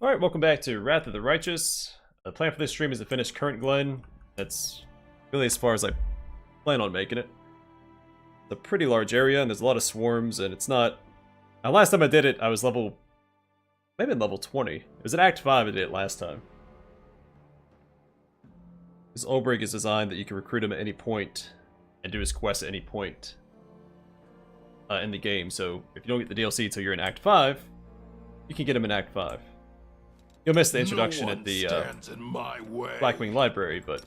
Alright, welcome back to Wrath of the Righteous. The plan for this stream is to finish current Glen. That's really as far as I plan on making it. It's a pretty large area and there's a lot of swarms and it's not... Now last time I did it, I was maybe level 20. It was at Act 5 I did it last time. This Ulbrich is designed that you can recruit him at any point and do his quest at any point in the game. So if you don't get the DLC until you're in Act 5, you can get him in Act 5. You'll miss the introduction at the Blackwing Library, but...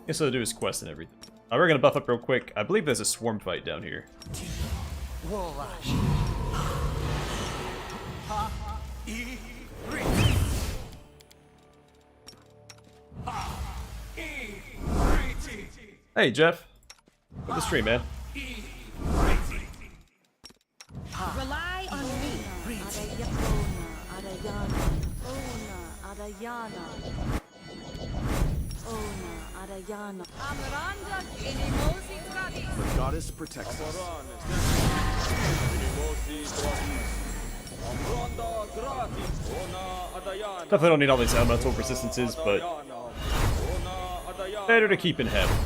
Guess I'll do his quest and everything. We're gonna buff up real quick. I believe there's a swarm fight down here. Hey, Jeff. Welcome to the stream, man. Rely on me. The goddess protects us. Definitely don't need all these elemental resistances, but better to keep in heaven.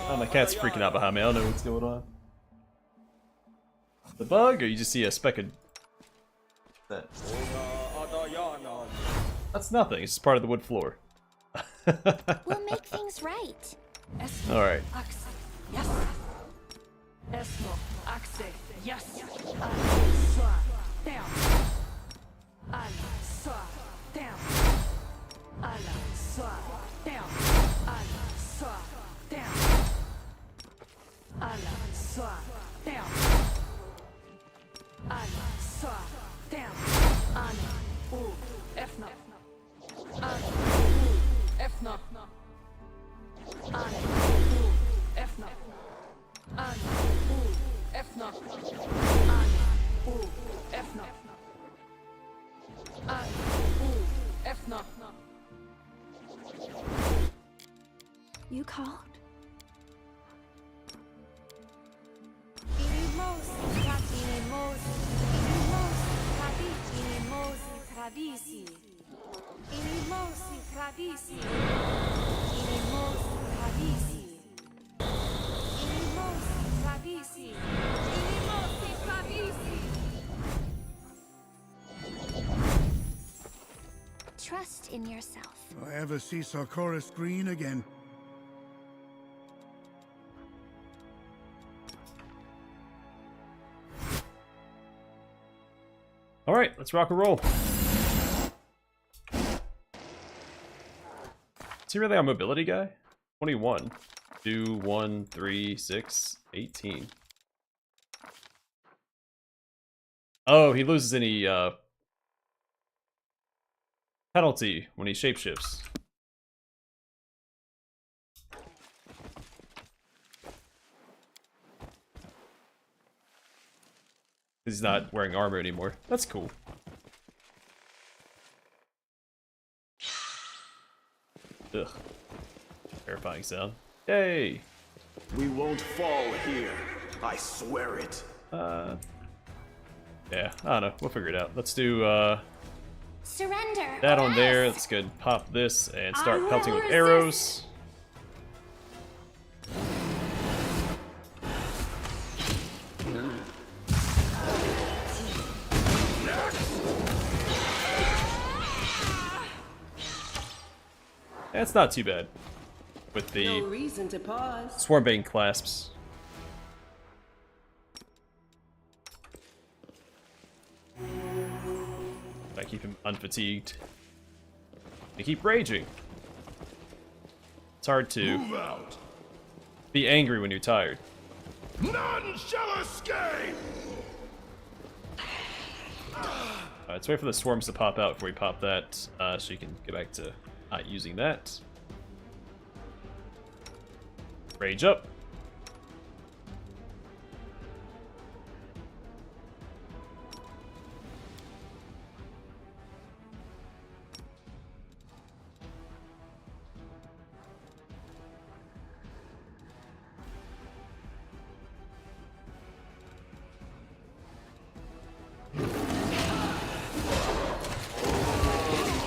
Oh, my cat's freaking out behind me. I don't know what's going on. The bug, or you just see a speck of... That's nothing. It's just part of the wood floor. We'll make things right. Alright. You called? Trust in yourself. Will I ever see Sarkoris Green again? Alright, let's rock and roll. Is he really our mobility guy? 21. 2, 1, 3, 6, 18. Oh, he loses any penalty when he shapeshifts. He's not wearing armor anymore. That's cool. Ugh. Terrifying sound. Yay! We won't fall here. I swear it. Yeah, I don't know. We'll figure it out. Let's do, Surrender. that on there. Let's go and pop this and start pelting with arrows. That's not too bad with the No reason to pause. Swarmbane clasps. I keep him unfatigued. They keep raging. It's hard to Move out. be angry when you're tired. None shall escape. Alright, let's wait for the swarms to pop out before we pop that, so you can get back to not using that. Rage up.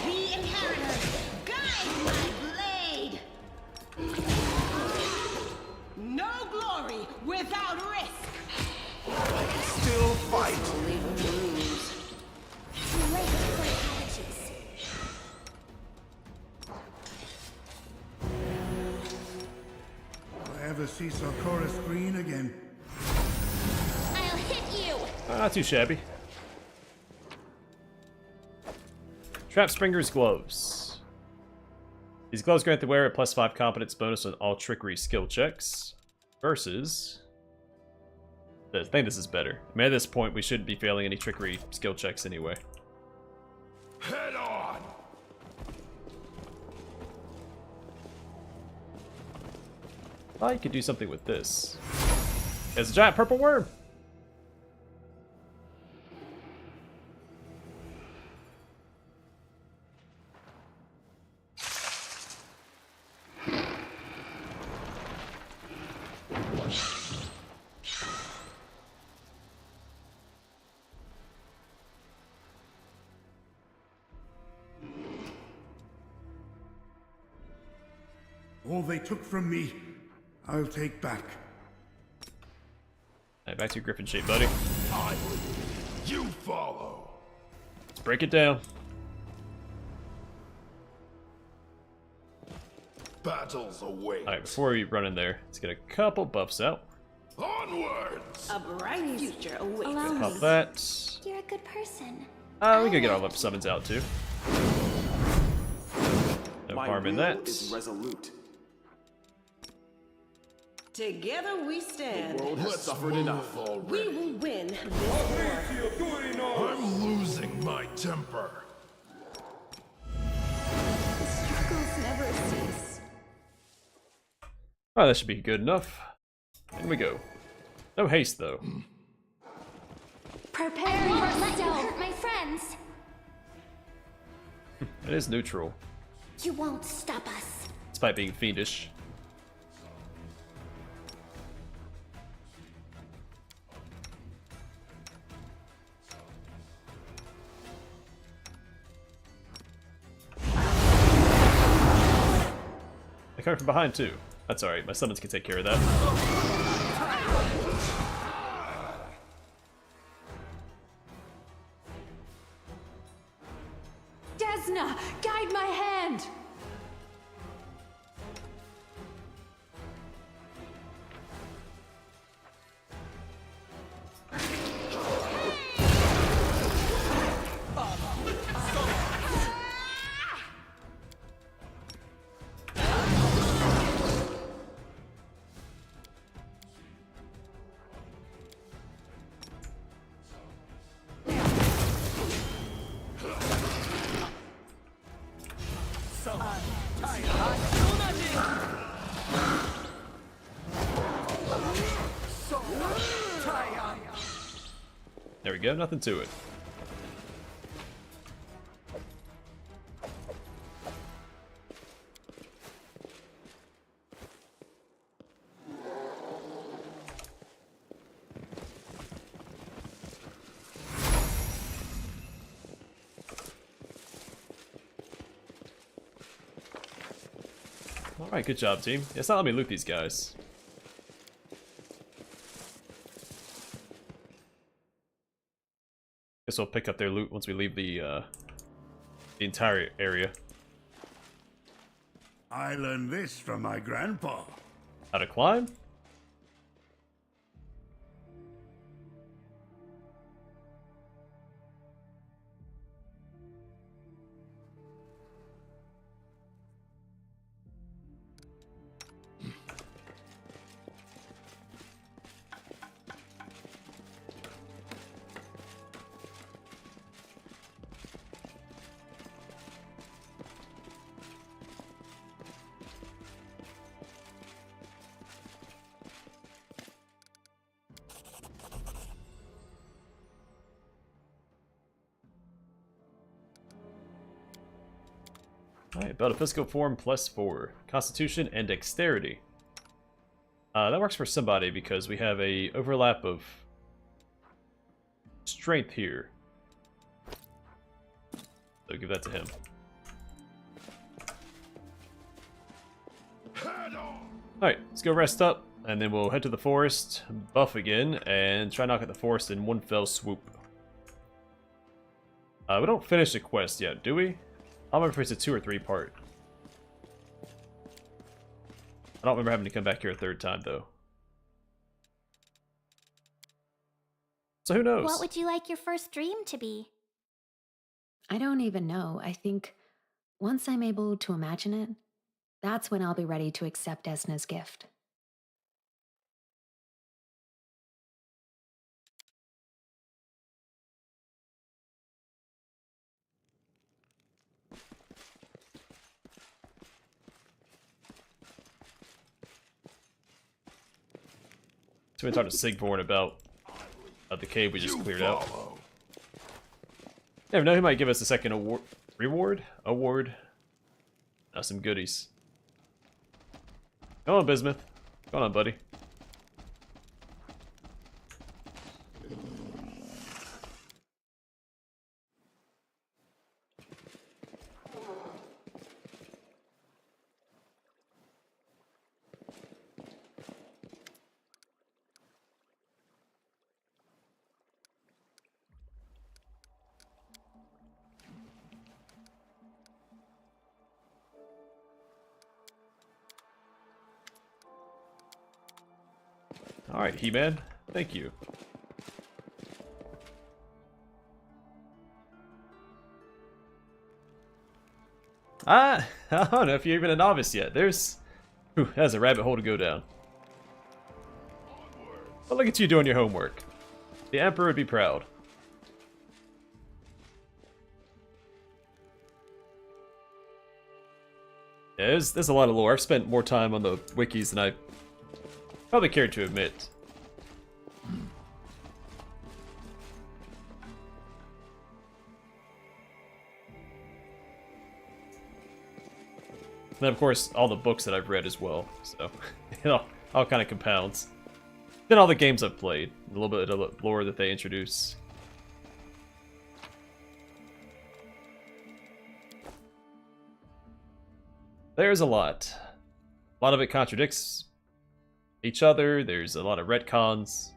The inheritor, guide my blade. No glory without risk. Still fight. Too late for apologies. If I ever see Sarkoris green again. I'll hit you! Not too shabby. Trap Springer's Gloves. These gloves grant the wearer a +5 competence bonus on all trickery skill checks. Versus... I think this is better. I mean, at this point, we shouldn't be failing any trickery skill checks anyway. Head on. I could do something with this. It's a giant purple worm! All they took from me, I'll take back. Alright, back to your griffin shape, buddy. I lead. You follow. Let's break it down. Battles await. Alright, before we run in there, let's get a couple buffs out. Onwards. A bright future awaits. Allow Pop me. that. You're a good person. We could get all of summons out too. No My harm in will that. is resolute. Together we stand. World has suffered enough We already. will win this war. I'm losing my temper. Struggles never cease. Oh, that should be good enough. In we go. No haste though. Prepare yourself! Let you hurt my friends! It is neutral, You won't stop us. despite being fiendish. They're coming from behind too. That's alright, my summons can take care of that. Desna, guide my hand. There we go, nothing to it. Alright, good job, team. It's not letting me loot these guys. Guess we'll pick up their loot once we leave the entire area. I learned this from my grandpa. How to climb? Alright, belt of physical form +4. Constitution and dexterity. That works for somebody because we have a overlap of strength here. So give that to him. Alright, let's go rest up, and then we'll head to the forest, buff again, and try to knock out the forest in one fell swoop. We don't finish the quest yet, do we? I don't remember if it's a 2 or 3 part. I don't remember having to come back here a third time, though. So who knows? What would you like your first dream to be? I don't even know. I think once I'm able to imagine it, that's when I'll be ready to accept Esna's gift. So we talked to Sigborn about the cave we just cleared out. Never know, he might give us a second reward. Some goodies. Come on, Bismuth. Go on, buddy. Alright, He-Man. Thank you. I don't know if you're even a novice yet. That's a rabbit hole to go down. But look at you doing your homework. The Emperor would be proud. Yeah, there's a lot of lore. I've spent more time on the wikis than I probably care to admit. And then, of course, all the books that I've read as well. So, all kind of compounds. Then all the games I've played. A little bit of lore that they introduce. There's a lot. A lot of it contradicts each other. There's a lot of retcons.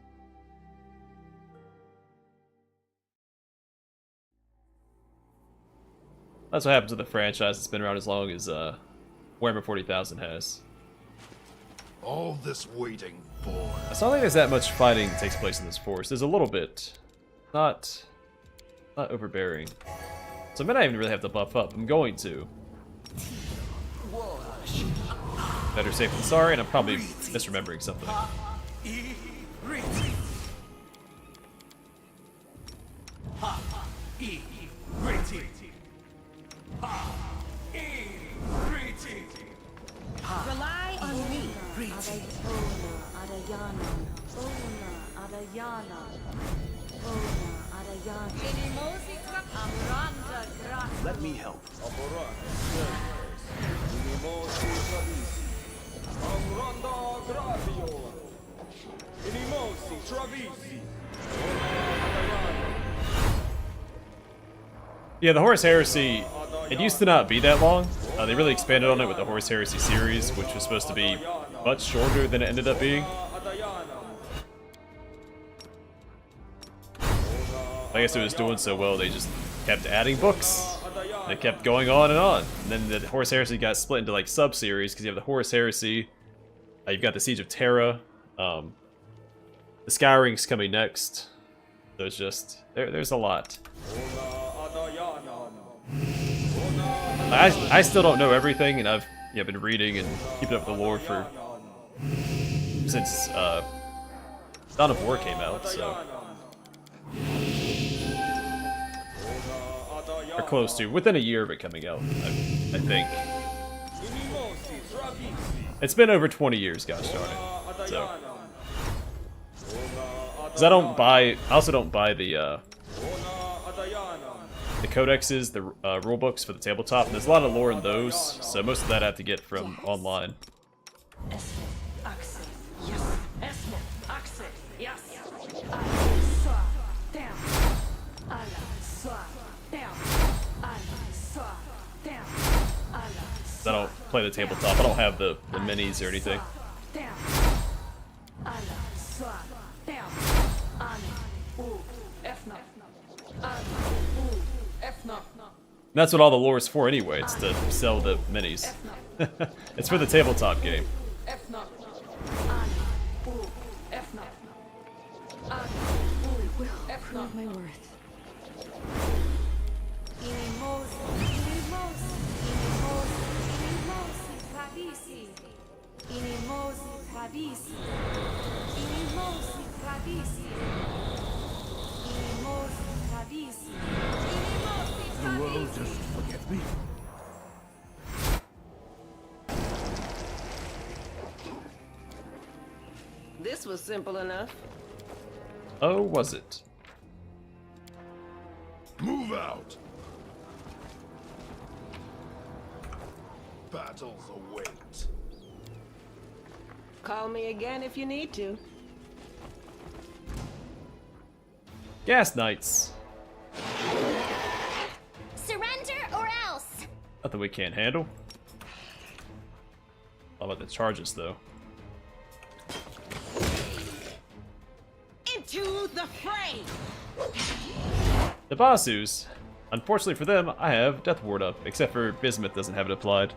That's what happens with a franchise that's been around as long as Warhammer 40,000 has. All this waiting for. It's not like there's that much fighting that takes place in this forest. There's a little bit. Not overbearing. So I might not even really have to buff up. I'm going to. Better safe than sorry, and I'm probably misremembering something. Rely on me. Let me help. Yeah, the Horus Heresy, it used to not be that long. They really expanded on it with the Horus Heresy series, which was supposed to be much shorter than it ended up being. I guess it was doing so well, they just kept adding books. They kept going on and on. And then the Horus Heresy got split into like sub-series, because you have the Horus Heresy, you've got the Siege of Terra, the Skyring's coming next. So it's just, there's a lot. I still don't know everything, and I've been reading and keeping up with the lore for since Dawn of War came out, so or close to, within a year of it coming out, I think. It's been over 20 years, gosh darn it. So, because I also don't buy the codexes, the rulebooks for the tabletop. And there's a lot of lore in those, so most of that I have to get from online. I don't play the tabletop. I don't have the minis or anything. And that's what all the lore is for anyway. It's to sell the minis. It's for the tabletop game. Prove my worth. The world just forget me. This was simple enough. Oh, was it? Move out! Battles await. Call me again if you need to. Gas Knights. Surrender or else. Nothing we can't handle. How about the charges, though? Into the fray! The Basus. Unfortunately for them, I have Death Ward up, except for Bismuth doesn't have it applied.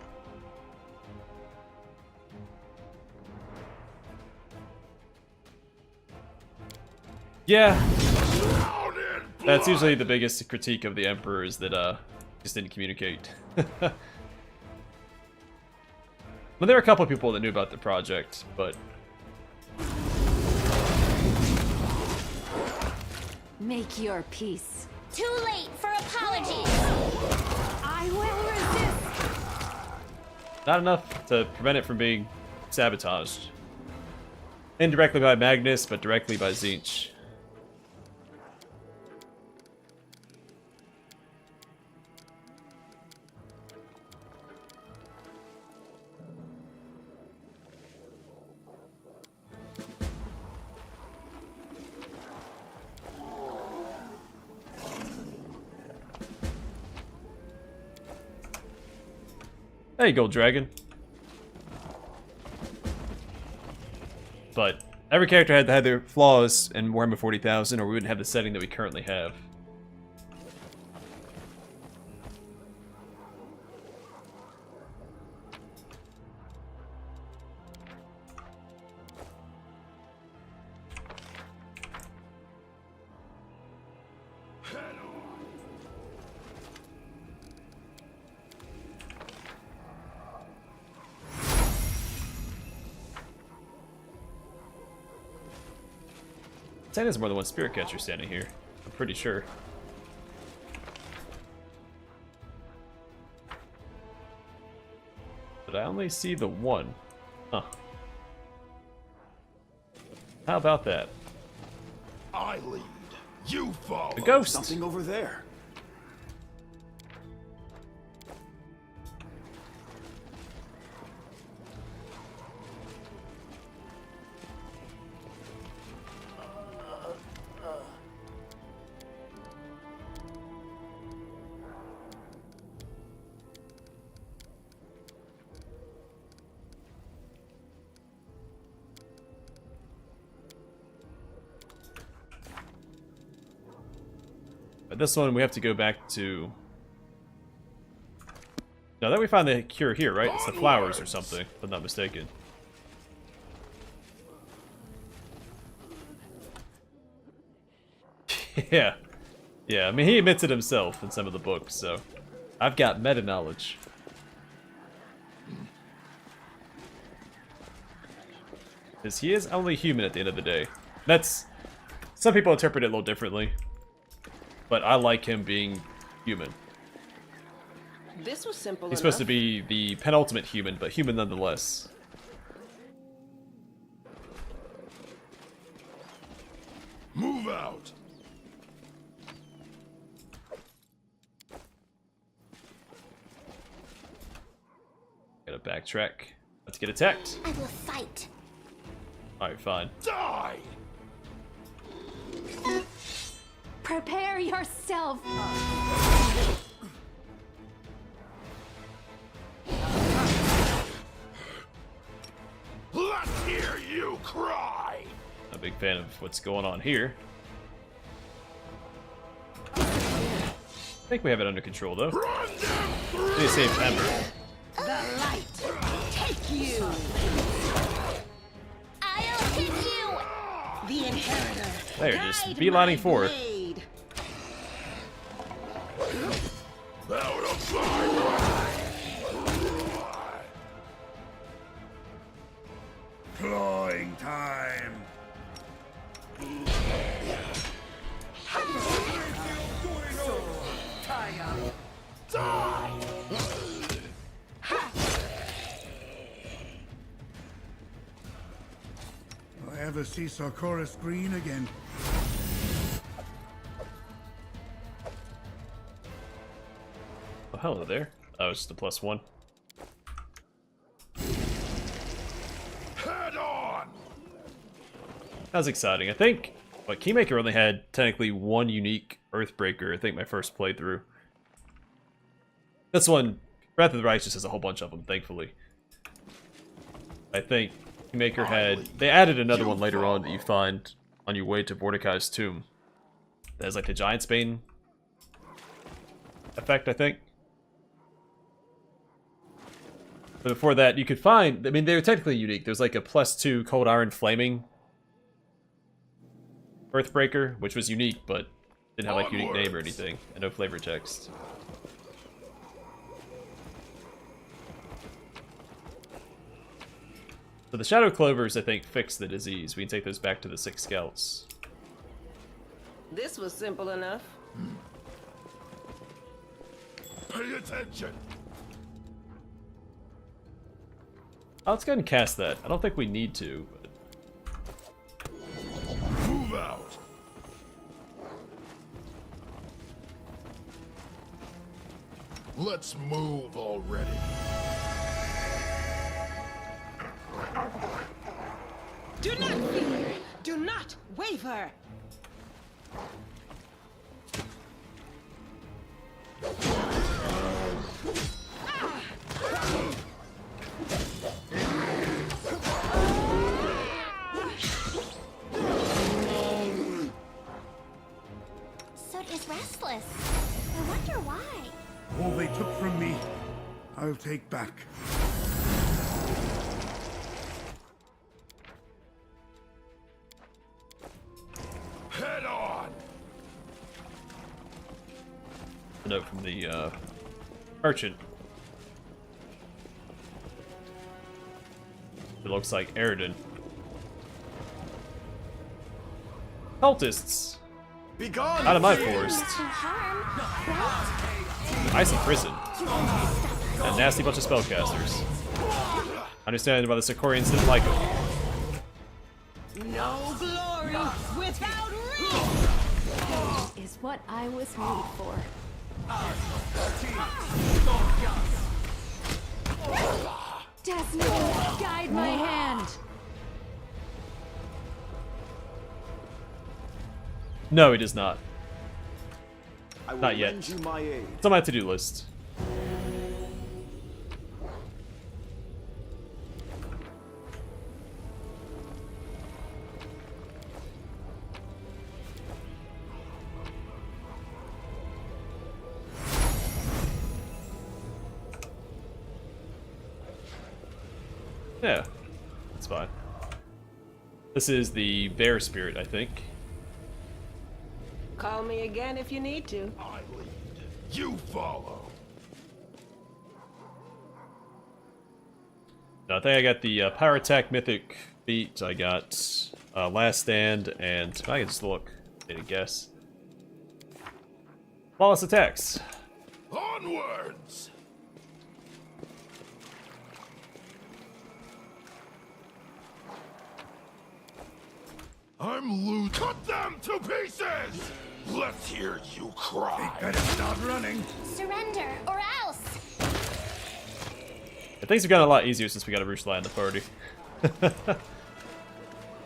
Yeah. That's usually the biggest critique of the Emperor, is that just didn't communicate. Well, there are a couple of people that knew about the project, but Make your peace. Too late for apologies. I will resist. not enough to prevent it from being sabotaged. Indirectly by Magnus, but directly by Tzeentch. There you go, Dragon. But every character had to have their flaws in Warhammer 40,000, or we wouldn't have the setting that we currently have. There's more than one spirit catcher standing here. I'm pretty sure. But I only see the one. Huh. How about that? I lead. You follow. The ghost! Something over there. But this one we have to go back to... Now that we found the cure here, right? It's the flowers or something, if I'm not mistaken. Yeah. Yeah, I mean, he admits it himself in some of the books, so... I've got meta-knowledge. Because he is only human at the end of the day. That's... Some people interpret it a little differently. But I like him being human. This was simple He's enough. supposed to be the penultimate human, but human nonetheless. Move out. Gotta backtrack. Let's get attacked. I will fight. Alright, fine. Die! Prepare yourself. Let's hear you cry! A big fan of what's going on here. I think we have it under control though. Run them through! They save Ember. The light. Take you. I'll hit you. The inheritor. There, just Guide beelining my forward. blade. Out of my way! Clawing time. Die! Will I ever see Sarkoris Green again? Oh, hello there. Oh, it's just a +1. Head on! That was exciting. I think, what, Kingmaker only had technically one unique Earthbreaker, I think my first playthrough. This one, Breath of the Righteous has a whole bunch of them, thankfully. I think Kingmaker had... They added another one later on that you find on your way to Mordecai's tomb. That has like the Giant's Bane effect, I think. But before that, you could find... I mean, they were technically unique. There's like a +2 Cold Iron Flaming Earthbreaker, which was unique, but didn't have like unique name or anything, and no flavor text. So the Shadow Clovers, I think, fix the disease. We can take those back to the 6 Scouts. This was simple enough. Pay attention! Oh, let's go ahead and cast that. I don't think we need to. But... Move out! Let's move already. Do not fear. Do not waver. Soot is restless. I wonder why. All they took from me, I'll take back. Head on! A note from the merchant. It looks like Eridan. Cultists! Begone! Out of my forest. No harm, Icy prison. A nasty bunch of spellcasters. Understand why the Sikorians didn't like them. No glory without risk. is what I was made for. Destiny, guide my hand. No, he does not. I will Not yet. lend you my aid. It's on my to-do list. Yeah, that's fine. This is the bear spirit, I think. Call me again if you need to. I lead. You follow. I think I got the Power Attack Mythic feat. I got Last Stand, and I can just look. Take a guess. Flawless attacks. Onwards! I'm loot. Cut them to pieces! Let's hear you cry. Better start running. Surrender or else. I Things have gotten a lot easier since we got a Rushlight in the party. It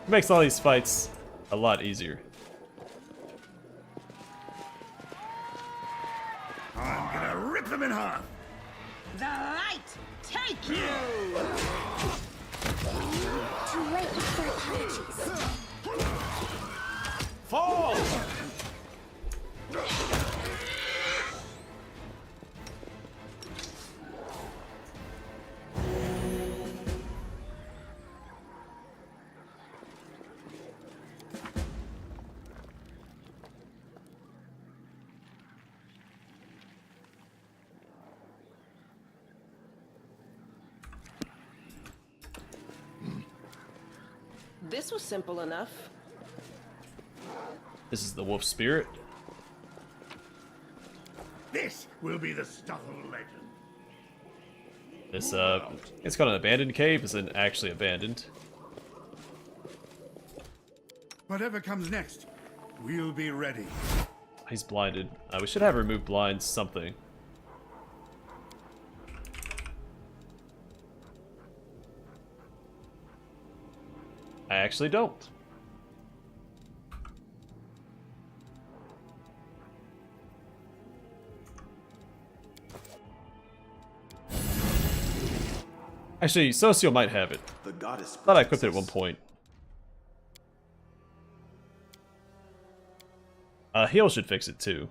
makes all these fights a lot easier. I'm gonna rip them in half. The light take you! Too late for apologies. Fall! This was simple enough. This is the wolf spirit. This will be the stuff of legend. This it's called an abandoned cave. Isn't actually abandoned. Whatever comes next, we'll be ready. He's blinded. We should have removed blinds something. I actually don't. Actually, Socio might have it. The goddess. Thought I equipped it at one point. Heal should fix it too.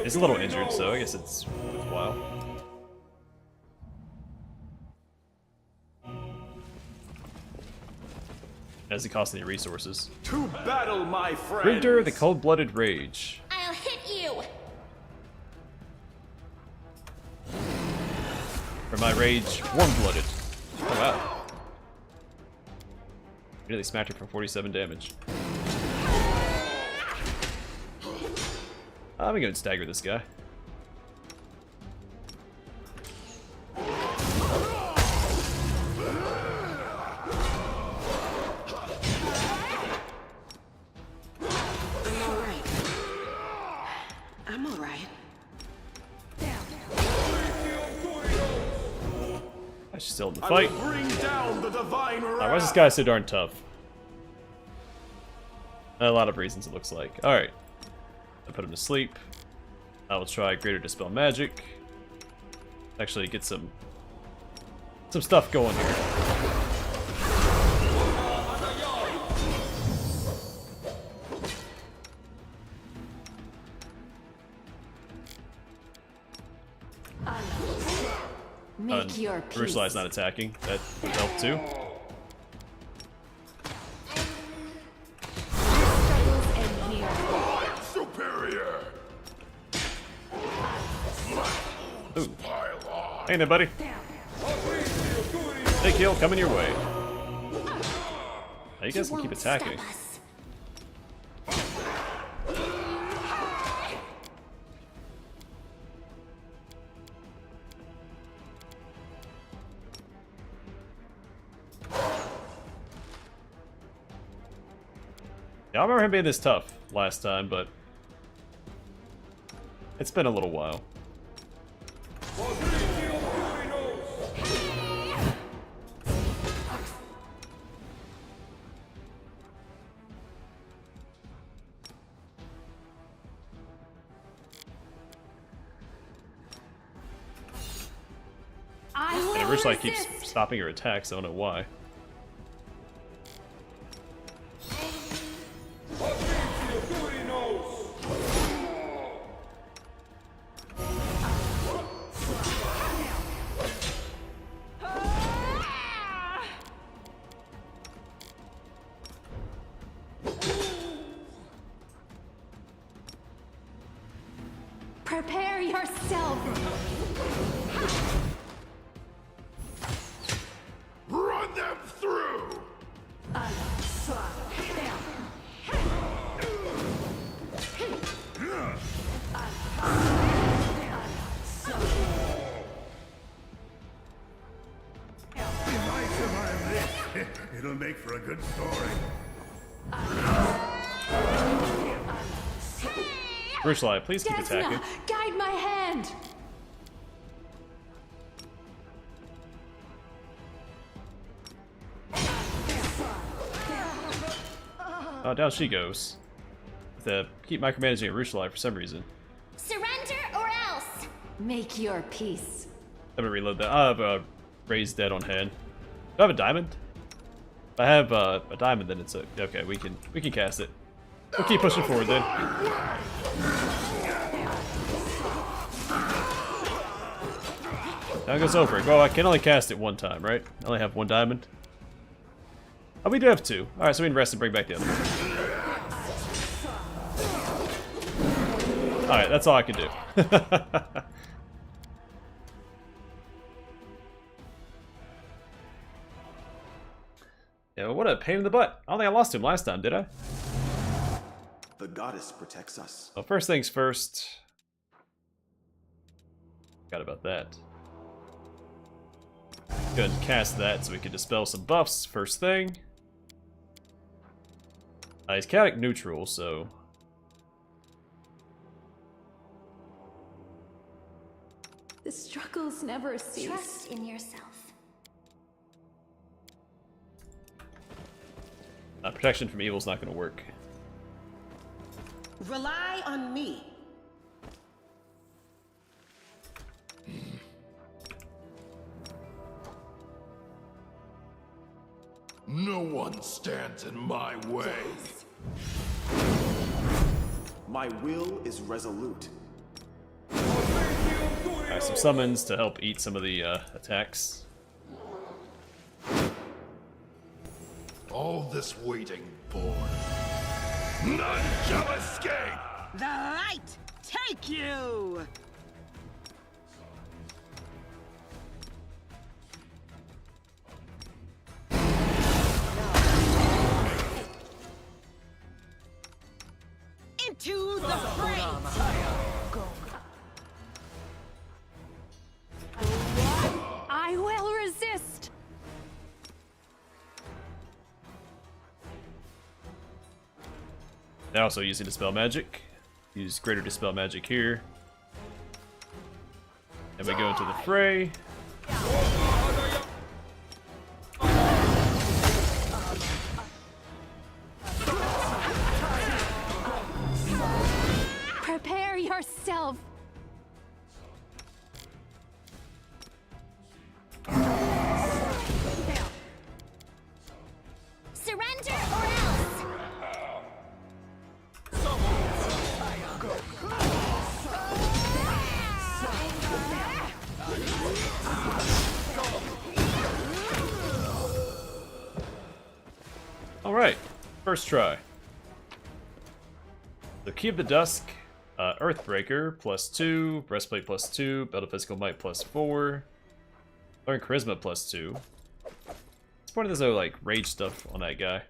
He's a little injured, so I guess it's worthwhile. Doesn't cost any resources. To battle, my friend. Rinder, the cold-blooded rage. I'll hit you. For my rage, warm-blooded. Oh wow. Nearly smacked her for 47 damage. I'm gonna stagger this guy. I'm alright. She's still in the I fight. will bring down the divine wrath. Why is this guy so darn tough? A lot of reasons, it looks like. Alright. I put him to sleep. I will try Greater Dispel Magic. Actually get some stuff going here. Make your peace. Rushli's not attacking. That would help too. Struggles end here. Superior. Ooh. Hey there, buddy. Hey, kill coming your way. Now you guys can keep attacking. Stop us. Yeah, I remember him being this tough last time, but it's been a little while. And it looks like keeps stopping her attacks, I don't know why. Prepare yourself. Run them through. If I survive this, it'll make for a good story. Rushli, please keep attacking. Desna, guide my hand. Oh, down she goes. Keep micromanaging at Rushlife for some reason. Surrender or else. Make your peace. I'm gonna reload that. I have a raised dead on hand. Do I have a diamond? If I have a diamond, then it's okay. We can cast it. We'll keep pushing forward then. Now it goes over. Well, I can only cast it one time, right? I only have one diamond. Oh, we do have two. All right, so we can rest and bring back the other one. All right, that's all I can do. Yeah, what a pain in the butt. I don't think I lost him last time, did I? The goddess protects us. Well, first things first. Forgot about that. Go ahead and cast that so we can dispel some buffs first thing. He's chaotic neutral, so... The struggles never cease. Trust in yourself. Protection from evil is not going to work. Rely on me. No one stands in my way. My will is resolute. Alright, some summons to help eat some of the attacks. All this waiting for. None shall escape! The light take you! Into the fray! I will resist. They're also using Dispel Magic. Use Greater Dispel Magic here. And we go into the fray. Prepare yourself. Surrender or else. Alright, first try. So Key of the Dusk, Earthbreaker, +2, Breastplate +2, Belt of Physical Might +4, Learn Charisma +2. It's part of this like rage stuff on that guy.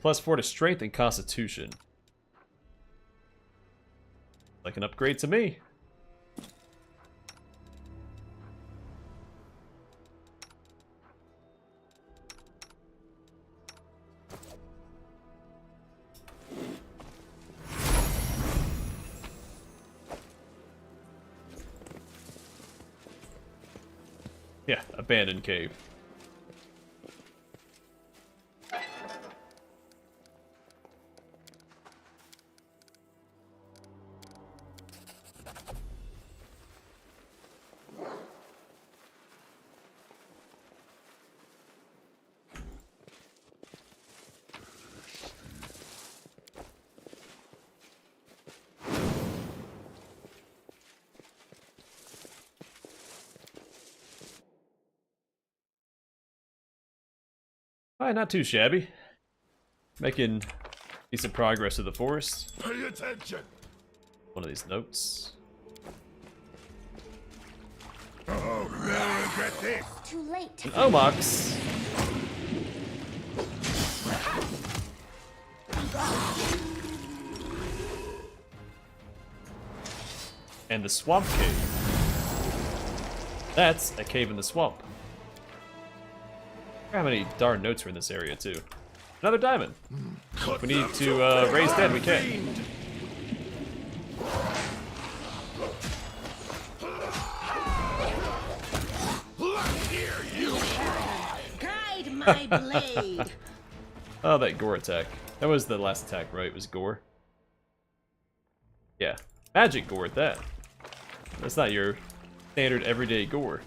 +4 to Strength and Constitution. Like an upgrade to me. Yeah, abandoned cave. Alright, not too shabby. Making decent progress through the forest. Pay attention! One of these notes. Oh, never regret this! Too late. An Omox. And the Swamp Cave. That's a cave in the swamp. How many darn notes are in this area, too? Another diamond. If we need to raise dead, we can. my blade. Oh, that gore attack. That was the last attack, right? It was gore. Yeah. Magic gore at that. That's not your standard everyday gore.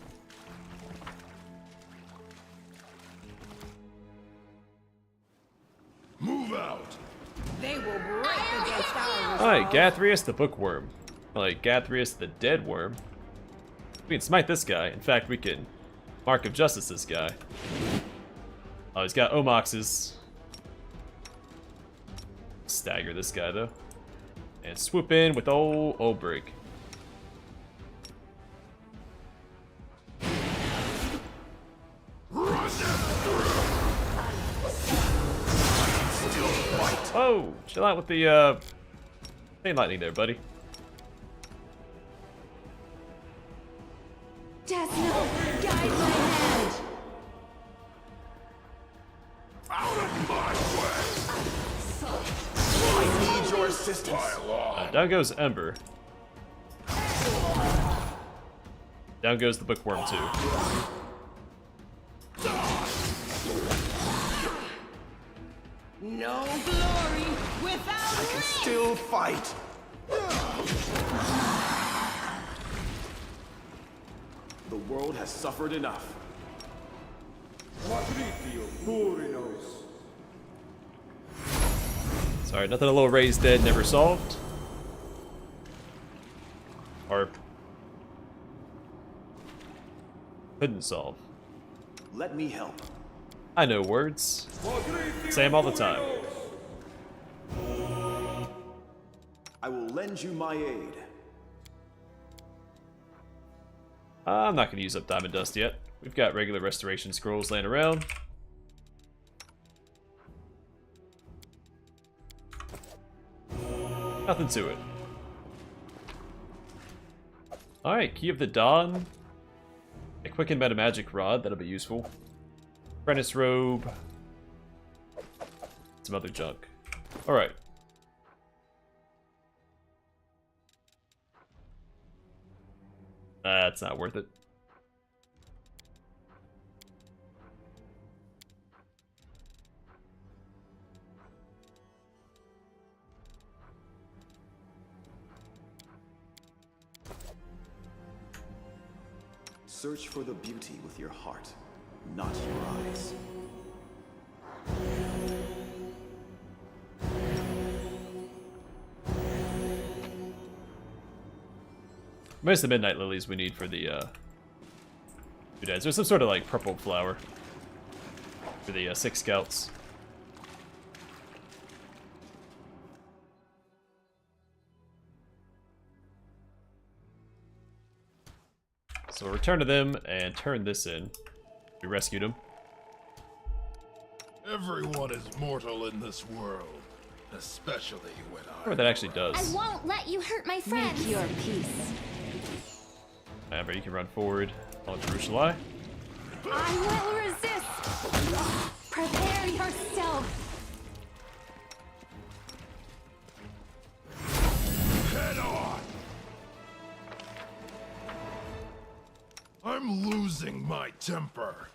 Move out. They will break against our resolve. Alright, Gathrius the Bookworm. Like, Gathrius the Dead Worm. We can smite this guy. In fact, we can Mark of Justice this guy. Oh, he's got Omoxes. Stagger this guy, though. And swoop in with old Brig. Oh, chill out with the chain lightning there, buddy. Desna, guide my hand. Out of my way. I need your assistance. Down goes Ember. Down goes the Bookworm, too. No glory without I can me. still fight. The world has suffered enough. Sorry, nothing a little raised dead never solved. Or couldn't solve. Let me help. I know words. Say 'em all the time. I will lend you my aid. I'm not going to use up Diamond Dust yet. We've got regular restoration scrolls laying around. Nothing to it. Alright, Key of the Dawn. A Quicken Meta Magic Rod, that'll be useful. Apprentice Robe. Some other junk. Alright. That's not worth it. Search for the beauty with your heart, not your eyes. Most of the Midnight Lilies we need for the doodads. There's some sort of like purple flower for the 6 scouts. So we'll return to them and turn this in. We rescued him. Everyone is mortal in this world, especially when I wonder what that actually I does. won't let you hurt my friends. Make your peace. Amber, you can run forward on Jerusalem. I will resist. Prepare yourself. Head on! I'm losing my temper.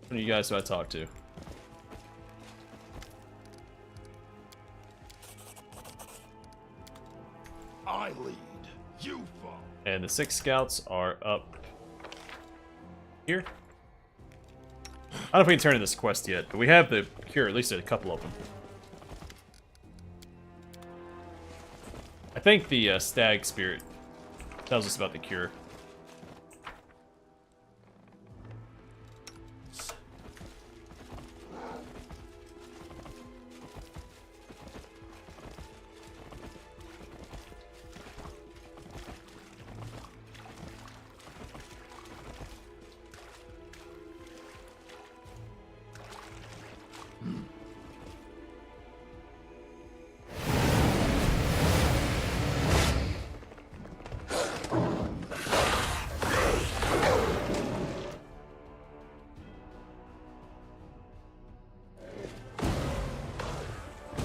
What are you guys do I talk to? I lead, you follow. And the 6 scouts are up here. I don't know if we can turn in this quest yet, but we have the cure, at least a couple of them. I think the stag spirit tells us about the cure.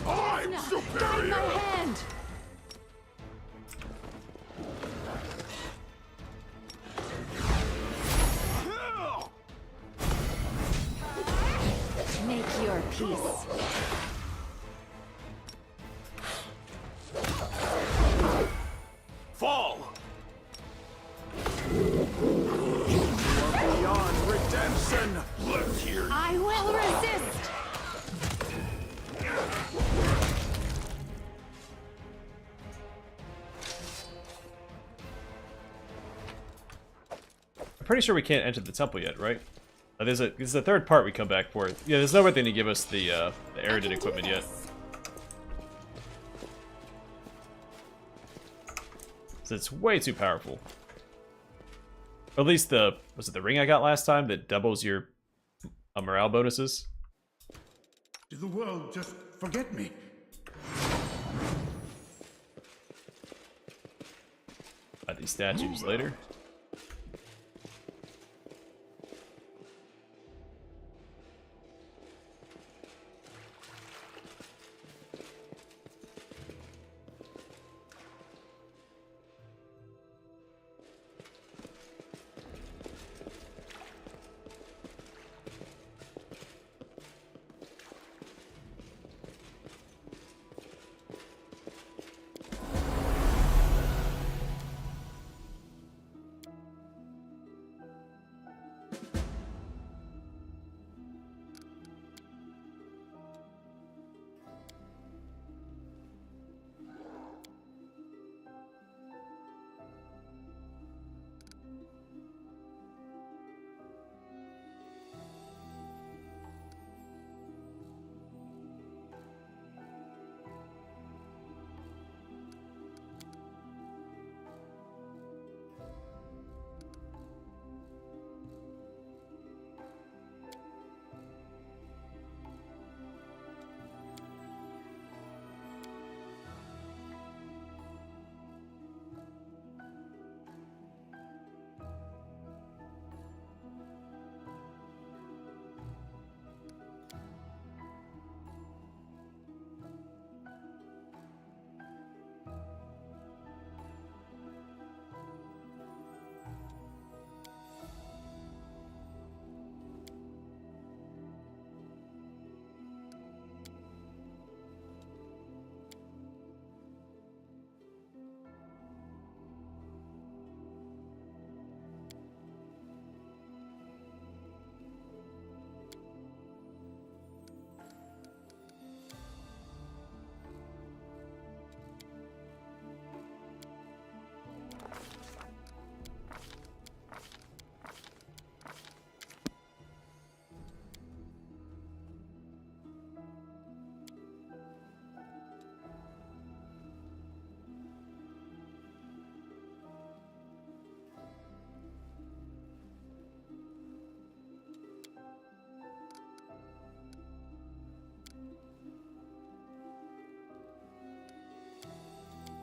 I'm Guide superior! my hand. Your peace. Fall! You are beyond redemption! Let's hear I will resist. I'm pretty sure we can't enter the temple yet, right? There's a third part we come back for. Yeah, there's no way to give us the Eridan equipment yet. So it's way too powerful. Or at least was it the ring I got last time that doubles your morale bonuses? Did the world just forget me? Fight these statues later.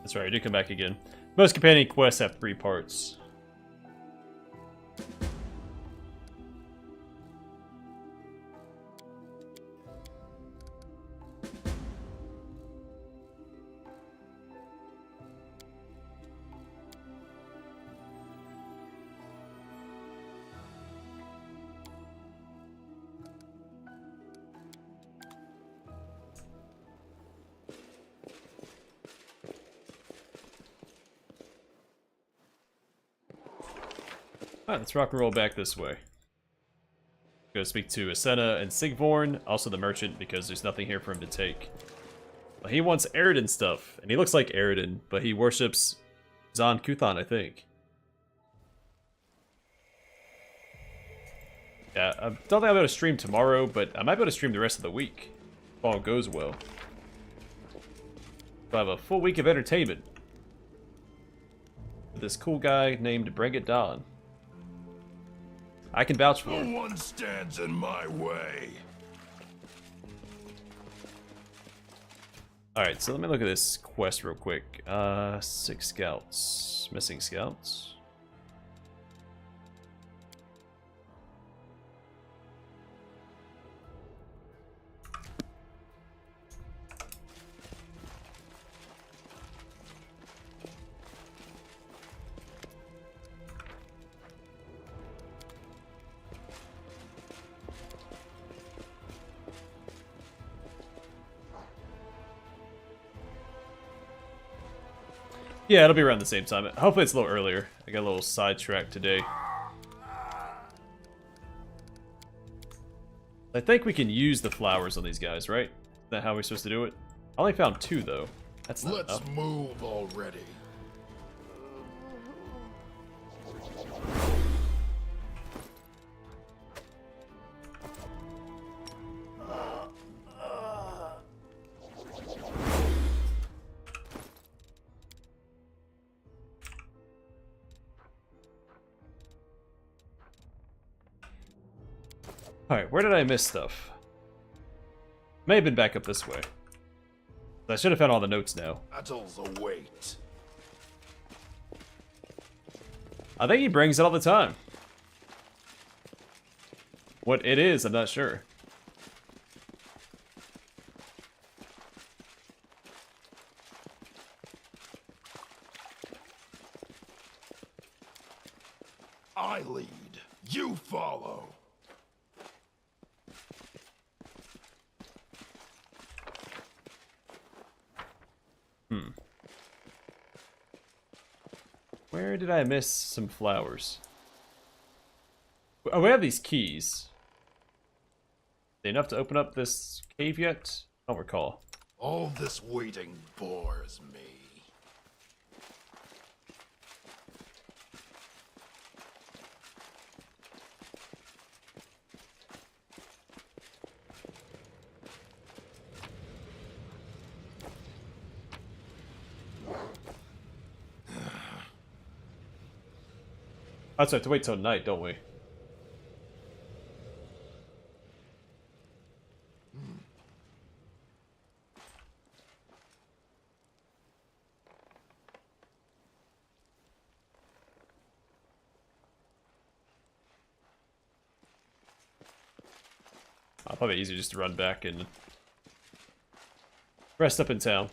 That's right, I do come back again. Most companion quests have 3 parts. Alright, let's rock and roll back this way. Go speak to Asena and Sigvorn, also the merchant, because there's nothing here for him to take. But he wants Eridan stuff, and he looks like Eridan, but he worships Zan Kuthan, I think. Yeah, I don't think I'll be able to stream tomorrow, but I might be able to stream the rest of the week, if all goes well. So I have a full week of entertainment. With this cool guy named Bring It Dawn. I can vouch for him. No one stands in my way. Alright, so let me look at this quest real quick. 6 scouts. Missing scouts. Yeah, it'll be around the same time. Hopefully it's a little earlier. I got a little sidetracked today. I think we can use the flowers on these guys, right? Is that how we're supposed to do it? I only found 2, though. That's not Let's enough. move already. Alright, where did I miss stuff? May have been back up this way. I should have found all the notes now. Battles await. I think he brings it all the time. What it is, I'm not sure. I lead. You follow. Where did I miss some flowers? Oh, we have these keys. Are they enough to open up this cave yet? I don't recall. All this waiting bores me. Oh, so I have to wait till night, don't we? Probably easier just to run back and rest up in town.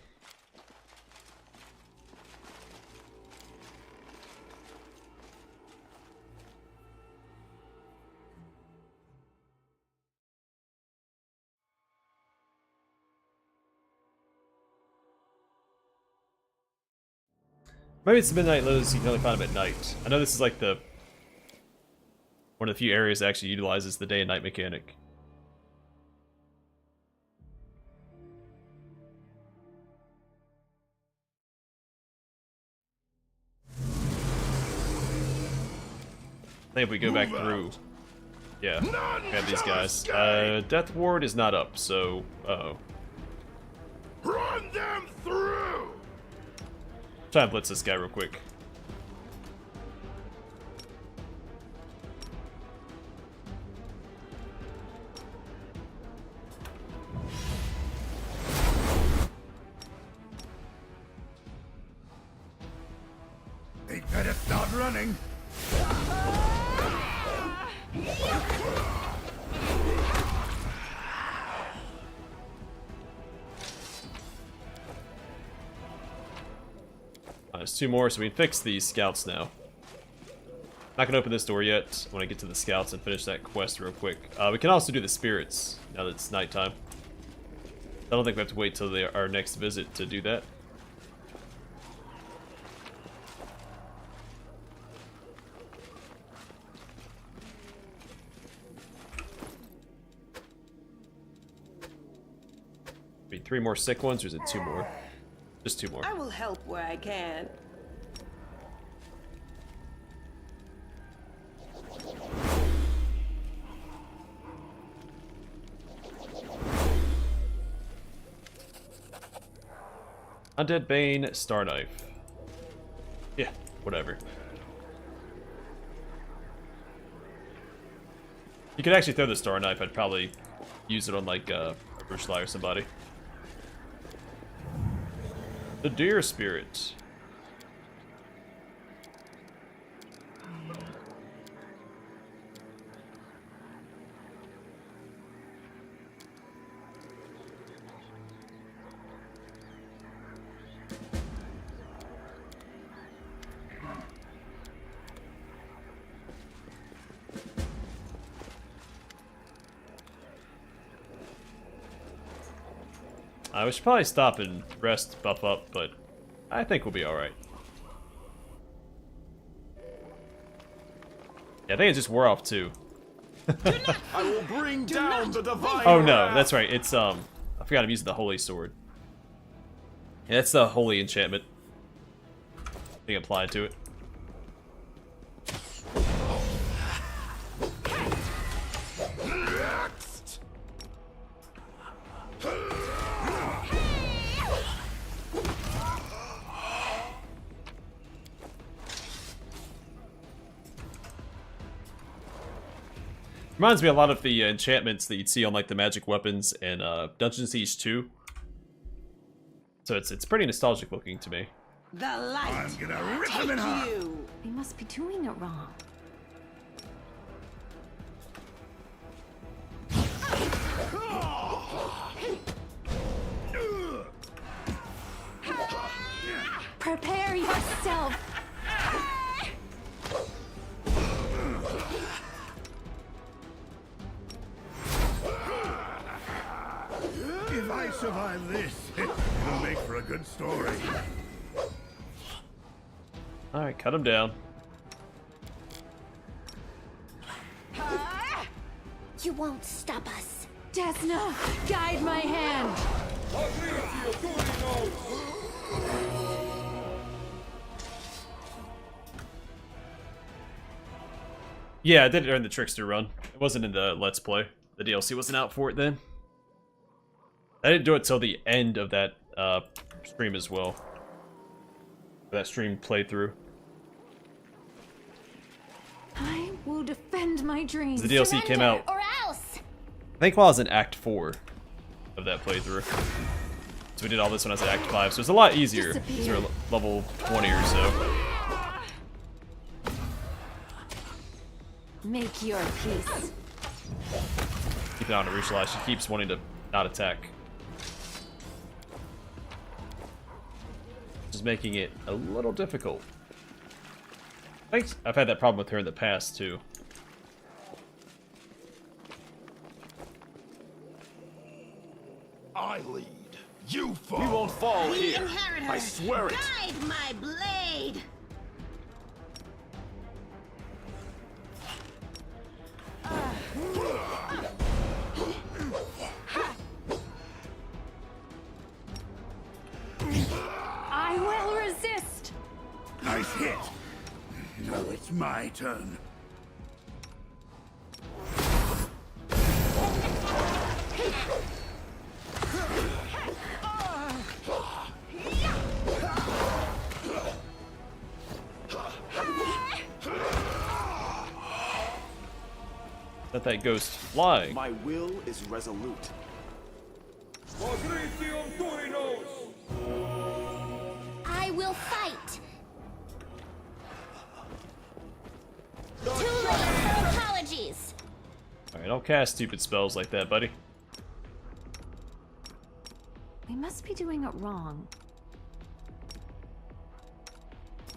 Maybe it's the midnight lows, you can only find them at night. I know this is like the one of the few areas that actually utilizes the day and night mechanic. I think if we go back through, yeah, we have these guys. Death Ward is not up, so Run them through. try and blitz this guy real quick. They better start running. There's 2 more, so we can fix these scouts now. Not gonna open this door yet. I want to get to the scouts and finish that quest real quick. We can also do the spirits now that it's nighttime. I don't think we have to wait till our next visit to do that. Be 3 more sick ones, or is it 2 more? Just 2 more. I will help where I can. Undead Bane, Star Knife. Yeah, whatever. You could actually throw the Star Knife. I'd probably use it on like a Brushly or somebody. The Deer Spirit. We should probably stop and rest, buff up, but I think we'll be alright. Yeah, I think it just wore off too. I will bring down the divine. Oh no, that's right. It's I forgot I'm using the holy sword. Yeah, that's the holy enchantment being applied to it. Reminds me a lot of the enchantments that you'd see on like the magic weapons in Dungeon Siege 2. So it's pretty nostalgic looking to me. The light. I'm gonna rip him in half. You. They must be doing it wrong. Prepare yourself. If I survive this, it'll make for a good story. Alright, cut him down. You won't stop us. Desna, guide my hand. Yeah, I did earn the Trickster run. It wasn't in the Let's Play. The DLC wasn't out for it then. I didn't do it till the end of that stream as well. That stream playthrough. I will defend my dreams. The DLC came out, Or else. I think, while I was in Act 4 of that playthrough. So we did all this when I was at Act 5, so it's a lot easier. Because we're level 20 or so. Make your peace. Keep an eye on Arushala. She keeps wanting to not attack. Just making it a little difficult. I think I've had that problem with her in the past, too. I lead. You follow. We won't fall The here. inheritor. I swear it. Guide my blade. I will resist. Nice hit. Now it's my turn. Let that ghost fly. My will is resolute. I will fight. Too late for apologies. Alright, don't cast stupid spells like that, buddy. We must be doing it wrong.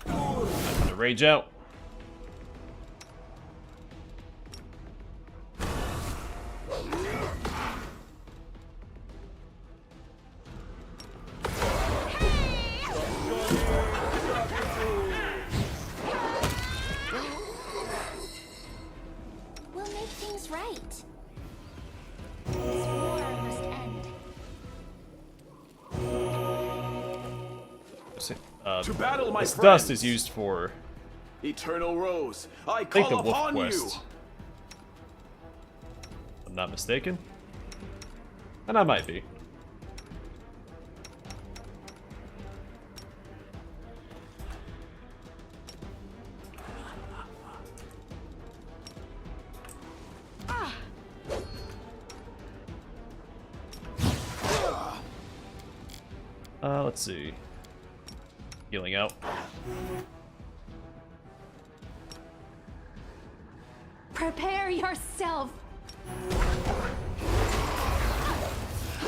I'm gonna rage out. We'll make things right. This war must end. To battle, my This friends. dust is used for, Eternal Rose, I I think, the call Wolf upon you. Quest. If I'm not mistaken. And I might be. Let's see. Healing out. Prepare yourself.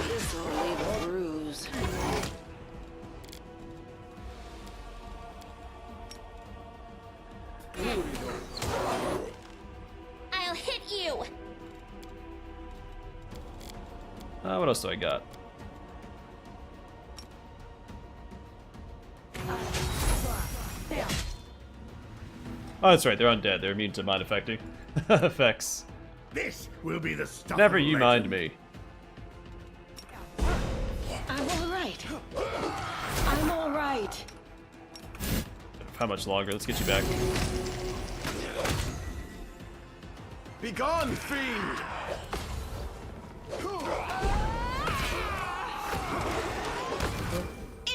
This'll leave a bruise. I'll hit you. What else do I got? Oh, that's right. They're undead. They're immune to mind affecting effects. This will be the stuff Never of you legend. mind me. I'm all right. I'm all right. How much longer? Let's get you back. Begone, fiend!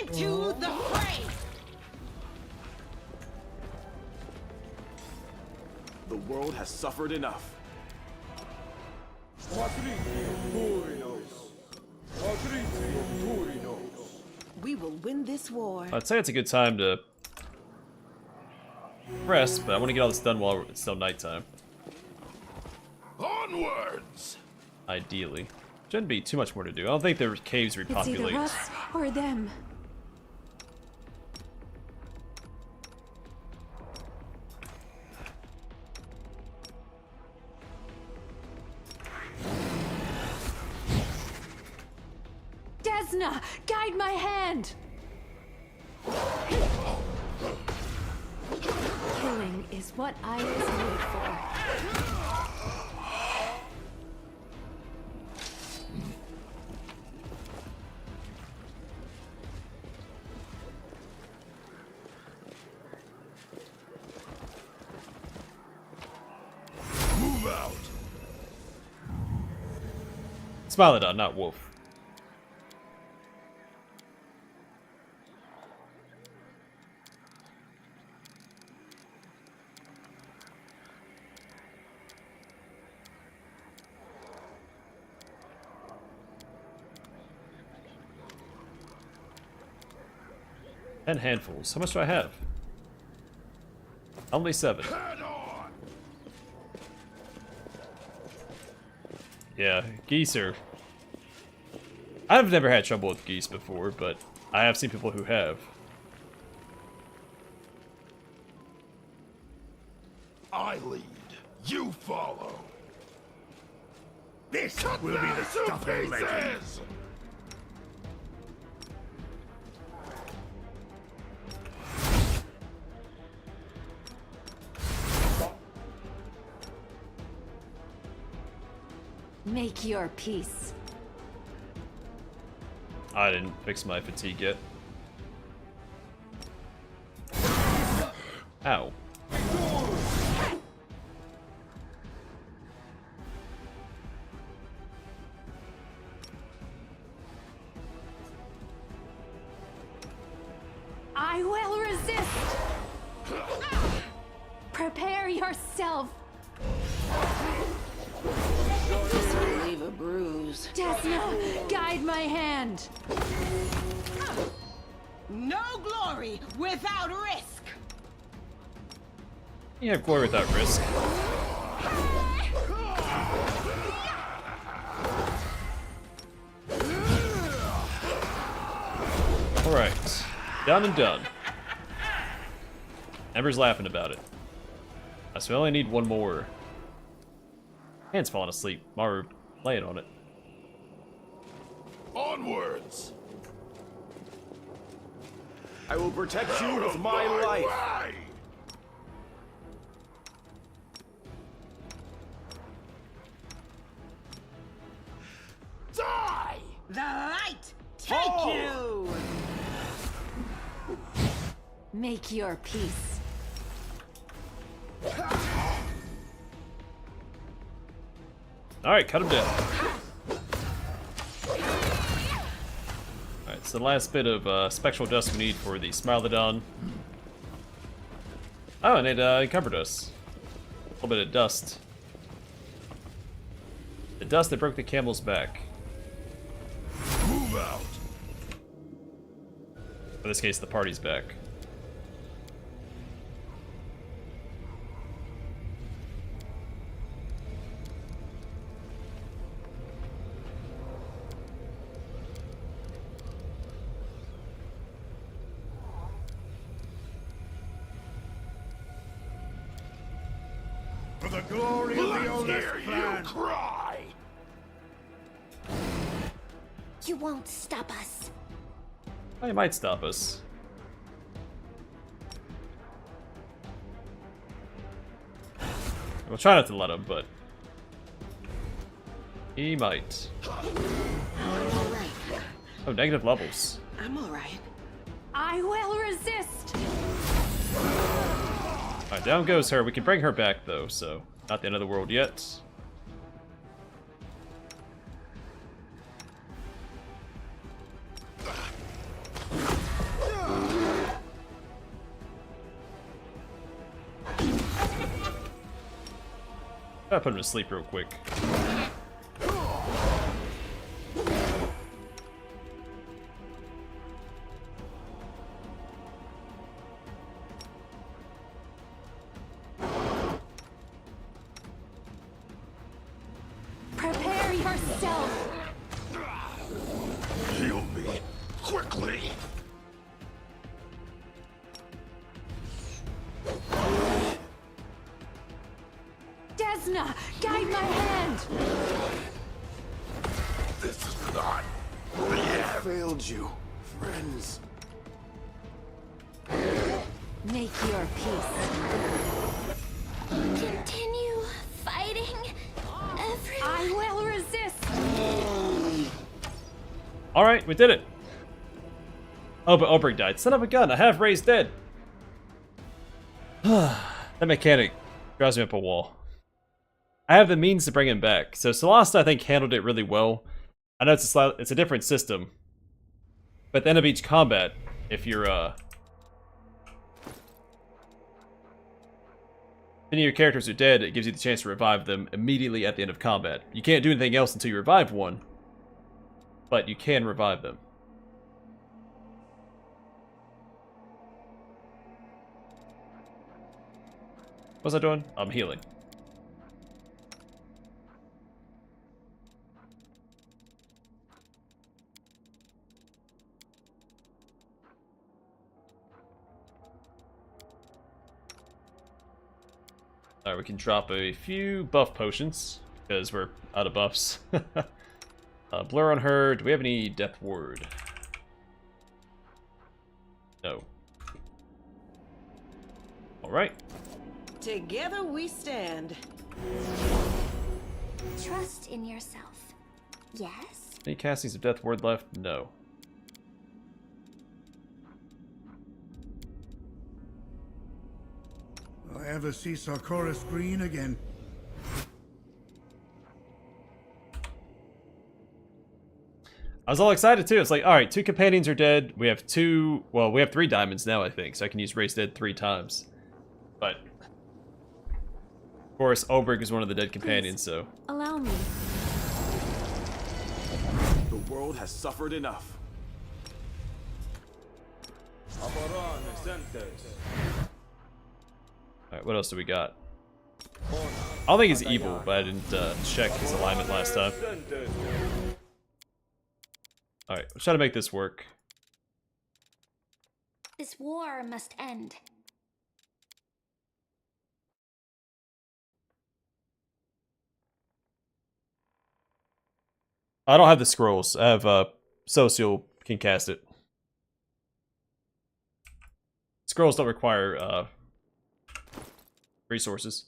Into the fray. The world has suffered enough. We will win this war. I'd say it's a good time to rest, but I want to get all this done while it's still nighttime. Onwards! Ideally. Shouldn't be too much more to do. I don't think the caves It's either repopulate. us or them. Desna, guide my hand. Killing is what I was made for. Move out! Smilodon, not wolf. Ten handfuls. How much do I have? Only 7. Head on! Yeah, geese are... I've never had trouble with geese before, but I have seen people who have. I lead. You follow. This will be the stuff of legend. Faces! Make your peace. I didn't fix my fatigue yet. Ow. I will resist. Prepare yourself. This will leave a bruise. Desna, guide my hand. No glory without risk. You have glory without risk. Alright. Done and done. Ember's laughing about it. So I only need one more. Hand's falling asleep. Maru, laying on it. Onwards! I will protect you with my life. Way! Die! The light take you. Make your peace. Alright, cut him down. Alright, so the last bit of spectral dust we need for the Smilodon. Oh, and it encumbered us. A little bit of dust. The dust that broke the camel's back. Move out! In this case, the party's back. For the glory of the Let's oldest hear you clan. cry! You won't stop us. Oh, it might stop us. We'll try not to let him, but he might. I'm all right. Oh, negative levels. I'm all right. I will resist. Alright, down goes her. We can bring her back, though, so not the end of the world yet. Gotta put him to sleep real quick. Prepare yourself. Heal me. Quickly. Desna, guide my hand. This is not the end. Failed you, friends. Make your peace. Continue fighting, everyone. I will resist. Alright, we did it. Oh, but Oberg died. Son of a gun, I have Ray's dead. That mechanic drives me up a wall. I have the means to bring him back. So Celeste, I think, handled it really well. I know it's a different system. But at the end of each combat, if you're, if any of your characters are dead, it gives you the chance to revive them immediately at the end of combat. You can't do anything else until you revive one, but you can revive them. What was I doing? I'm healing. Alright, we can drop a few buff potions, because we're out of buffs. Blur on her. Do we have any Death Ward? No. Alright. Together we stand. Trust in yourself. Yes? Any castings of Death Ward left? No. I ever see Sarkoris green again. I was all excited too. It's like, alright, 2 companions are dead. We have 2, well, we have 3 diamonds now, I think, so I can use Race Dead 3 times. But, of course, Oberg is one of the dead companions, so. Allow me. The world has suffered enough. Alright, what else do we got? I don't think he's evil, but I didn't check his alignment last time. Alright, let's try to make this work. This war must end. I don't have the scrolls. I have Social can cast it. Scrolls don't require resources.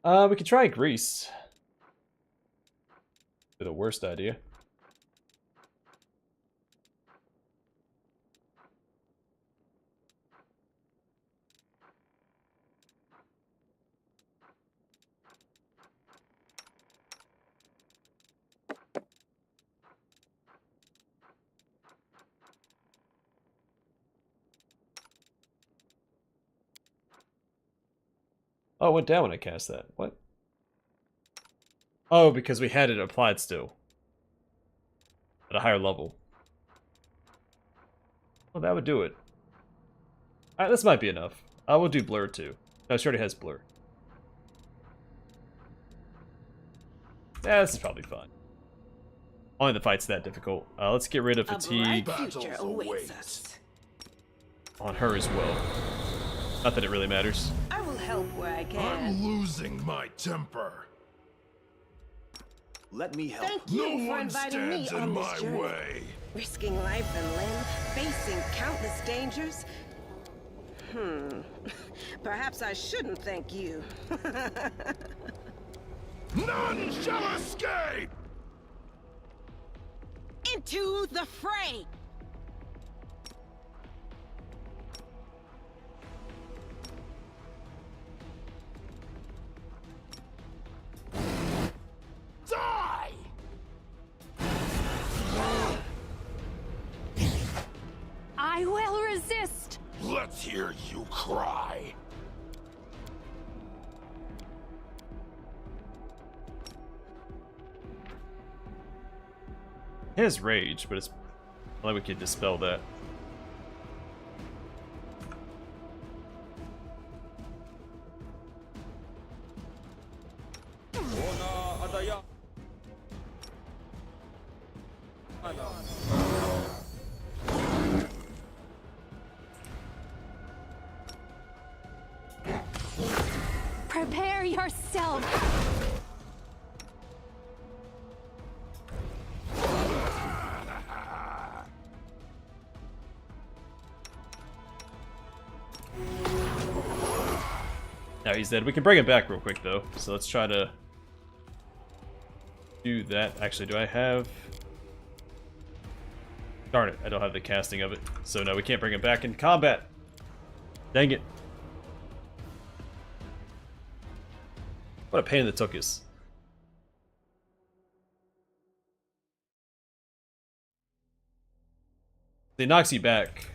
We could try Grease. Be the worst idea. Oh, it went down when I cast that. What? Oh, because we had it applied still. At a higher level. Well, that would do it. Alright, this might be enough. We'll do Blur too. No, she already has Blur. Yeah, this is probably fine. Only the fight's that difficult. Let's get rid of Fatigue A bright future awaits us. on her as well. Not that it really matters. I will help where I can. I'm losing my temper. Let me help. Thank you No for one inviting me stands on in this my journey. way. Risking life and limb, facing countless dangers. Perhaps I shouldn't thank you. None shall escape! Into the fray! Die! I will resist! Let's hear you cry. He has rage, but it's like we could dispel that. Prepare yourself! Now he's dead. We can bring him back real quick though, so let's try to do that. Actually, do I have... Darn it, I don't have the casting of it. So no, we can't bring him back in combat. Dang it. What a pain in the tuchus. He knocks you back.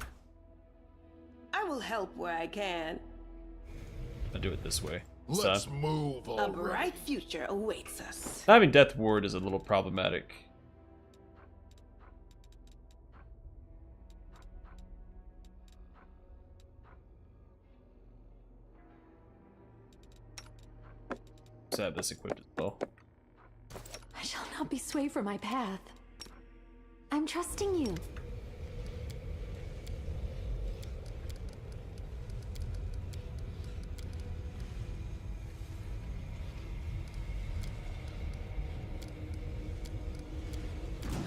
I will help where I can. I'll do it this way. Let's move A already. bright future awaits us. Having Death Ward is a little problematic. Let's have this equipped as well. I shall not be swayed from my path. I'm trusting you.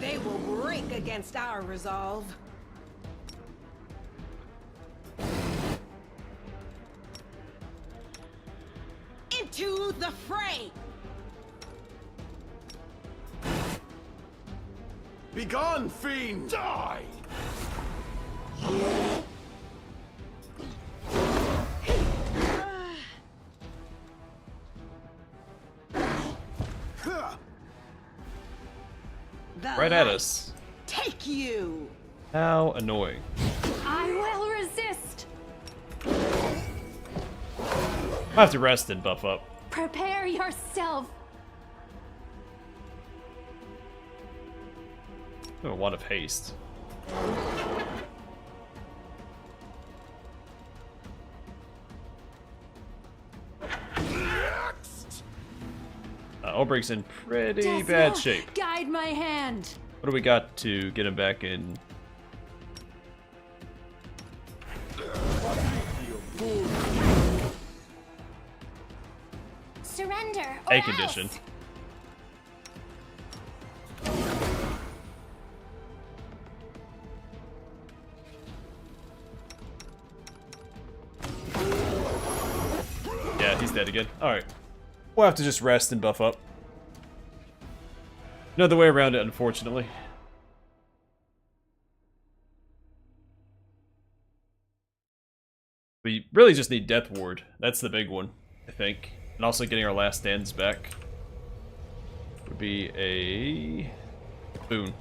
They will break against our resolve. Into the fray! Begone, fiend! Die! The Right at light us. Take you! How annoying. I will resist! I have to rest and buff up. Prepare yourself! Oh, a wand of haste. Next! Ulbricht's in pretty Desna, bad shape. Guide my hand! What do we got to get him back in? Surrender or A else. condition. Yeah, he's dead again. Alright. We'll have to just rest and buff up. No other way around it, unfortunately. We really just need Death Ward. That's the big one, I think. And also getting our last stands back would be a boon.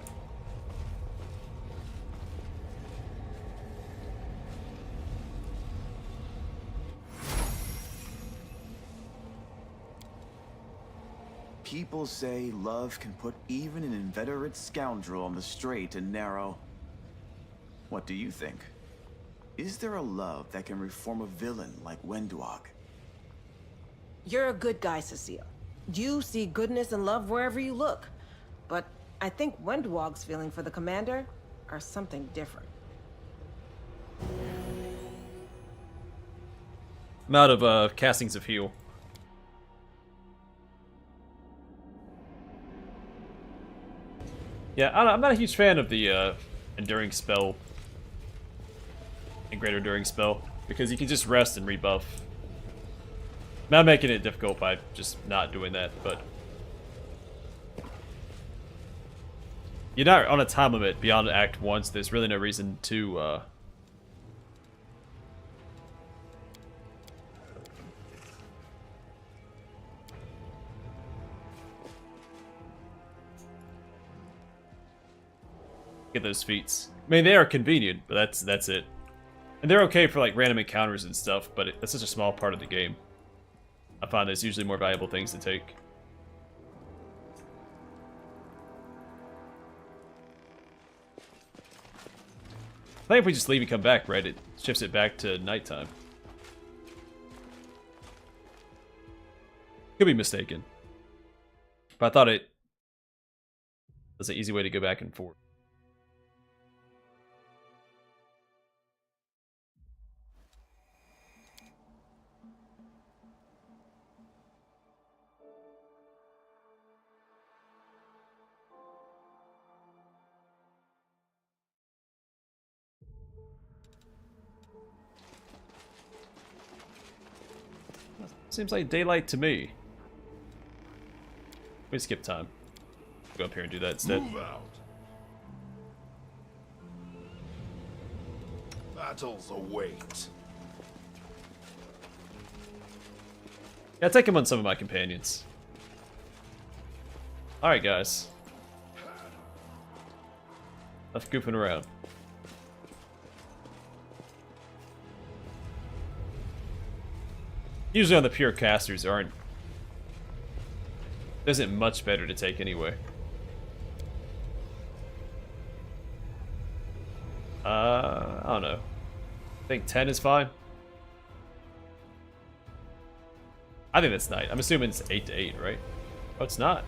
People say love can put even an inveterate scoundrel on the straight and narrow. What do you think? Is there a love that can reform a villain like Wendwag? You're a good guy, Cecile. You see goodness and love wherever you look. But I think Wendwag's feeling for the commander are something different. I'm out of castings of heal. Yeah, I'm not a huge fan of the enduring spell and greater enduring spell because you can just rest and rebuff. Not making it difficult by just not doing that, but you're not on a time limit beyond Act 1, so there's really no reason to get those feats. I mean, they are convenient, but that's it. And they're okay for like random encounters and stuff, but that's such a small part of the game. I find there's usually more valuable things to take. I think if we just leave and come back, right, it shifts it back to nighttime. Could be mistaken. But I thought it was an easy way to go back and forth. Seems like daylight to me. We skip time. Go up here and do that instead. Move out. Battles await. Yeah, take him on some of my companions. Alright, guys. Enough goofing around. Usually on the pure casters there isn't much better to take anyway. I don't know. I think 10 is fine. I think that's night. I'm assuming it's 8 to 8, right? Oh, it's not.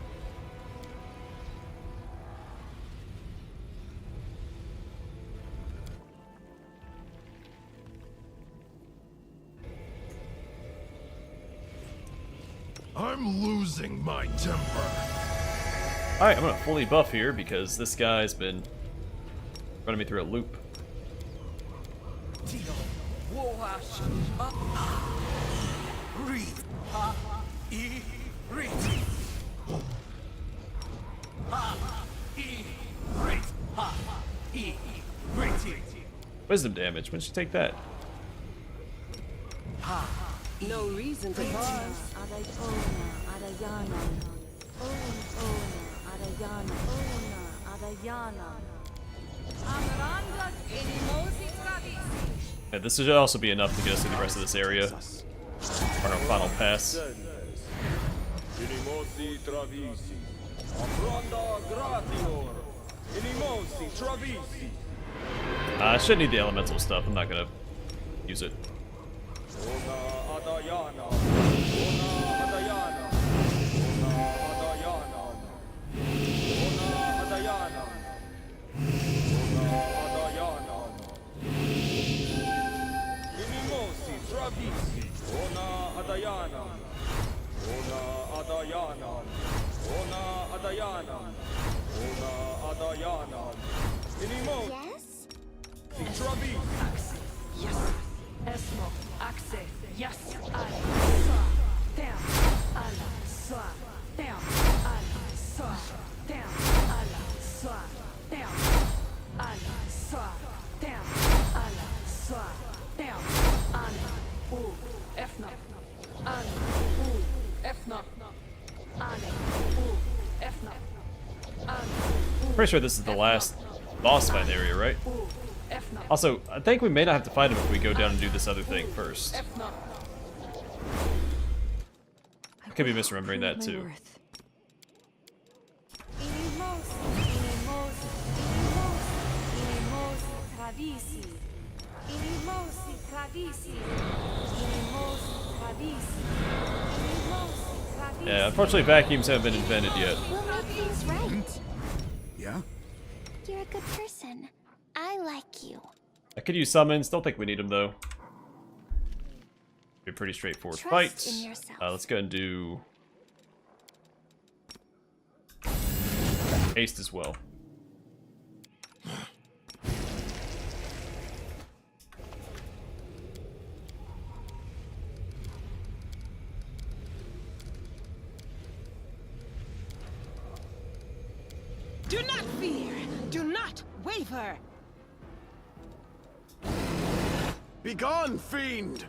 I'm losing my temper. Alright, I'm gonna fully buff here because this guy's been running me through a loop. Wisdom damage. When did you take that? No reason to pause. Yeah, this should also be enough to get us through the rest of this area on our final pass. I shouldn't need the elemental stuff. I'm not gonna use it. Pretty sure this is the last boss fight area, right? Also, I think we may not have to fight him if we go down and do this other thing first. I could be misremembering that too. Yeah, unfortunately vacuums haven't been invented yet. We'll make things right. Yeah? You're a good person. I like you. I could use summons. Don't think we need them though. Be a pretty straightforward Trust fight. in yourself. Let's go and do haste as well. Do not fear. Do not waver. Begone, fiend!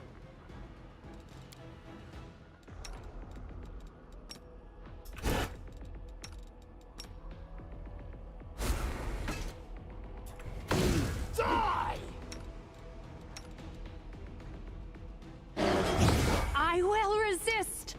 Die! I will resist.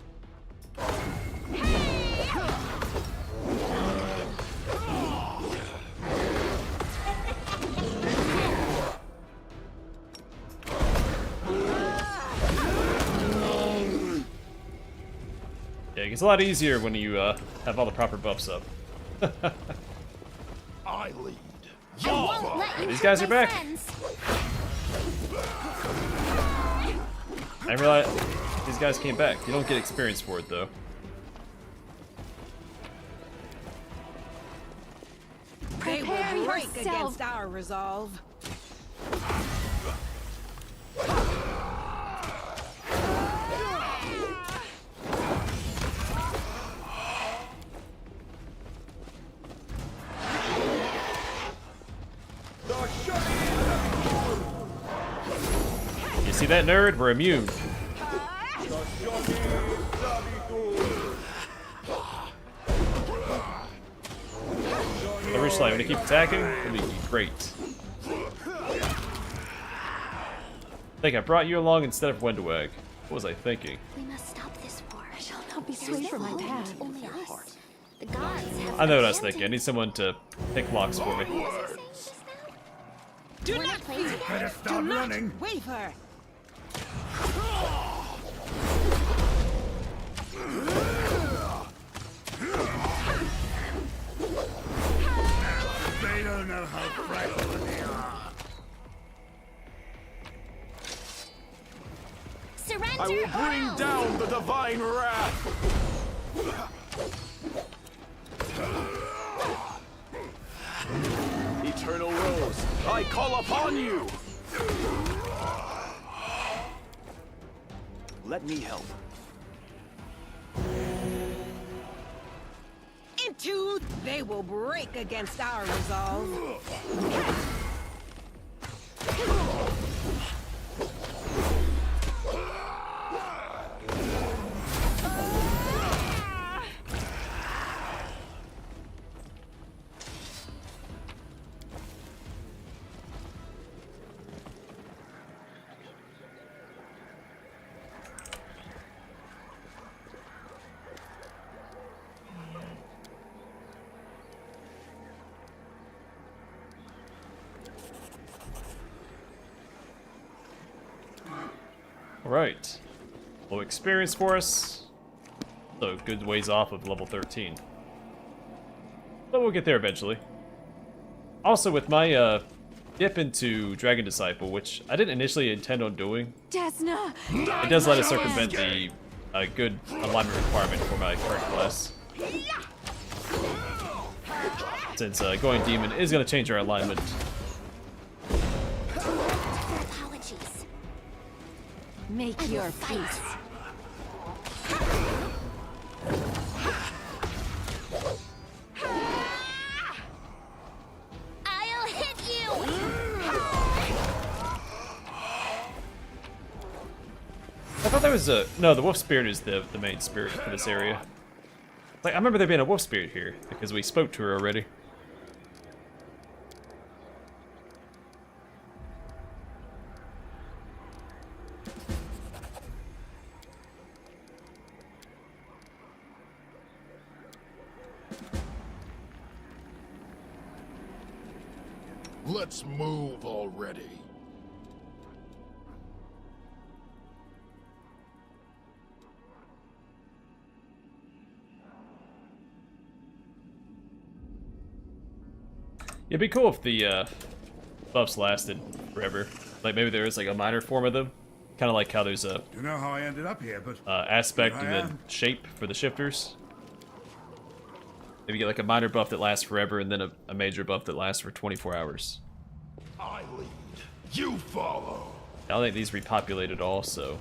Yeah, it gets a lot easier when you have all the proper buffs up. I lead. I won't let you These hurt guys are my back. friends. I realized these guys came back. You don't get experience for it though. They Prepare will break yourself. against our resolve. You see that, nerd? We're immune. The Ridge Slide, when you keep attacking, it'll be great. I think I brought you along instead of Wendwag. What was I thinking? We must stop this war. I shall not be swayed from my path. Only us. The gods have I know what I was abandoned thinking. I need someone to pick locks for me. What was I saying just now? Do Wanna not play fear. together? Better Do stop not running. waver. They don't know how fragile they are. Surrender I will bring all! down the divine wrath! Eternal Rose, I call upon you! Let me help. Into they will break against our resolve. Alright. Low experience for us. So good ways off of level 13. But we'll get there eventually. Also with my dip into Dragon Disciple, which I didn't initially intend on doing, Desna! it does let us circumvent the good alignment requirement for my current class. Since going Demon is going to change our alignment. Apologies. Make your peace. I'll hit you! I thought there was a... No, the Wolf Spirit is the main spirit for this area. Like, I remember there being a Wolf Spirit here, because we spoke to her already. Let's move already. It'd be cool if the buffs lasted forever. Like maybe there is like a minor form of them. Kind of like how there's a Don't know how I ended up here, but aspect Here and I then am. shape for the shifters. Maybe get like a minor buff that lasts forever and then a major buff that lasts for 24 hours. I lead. You follow. I don't think these repopulated all, so...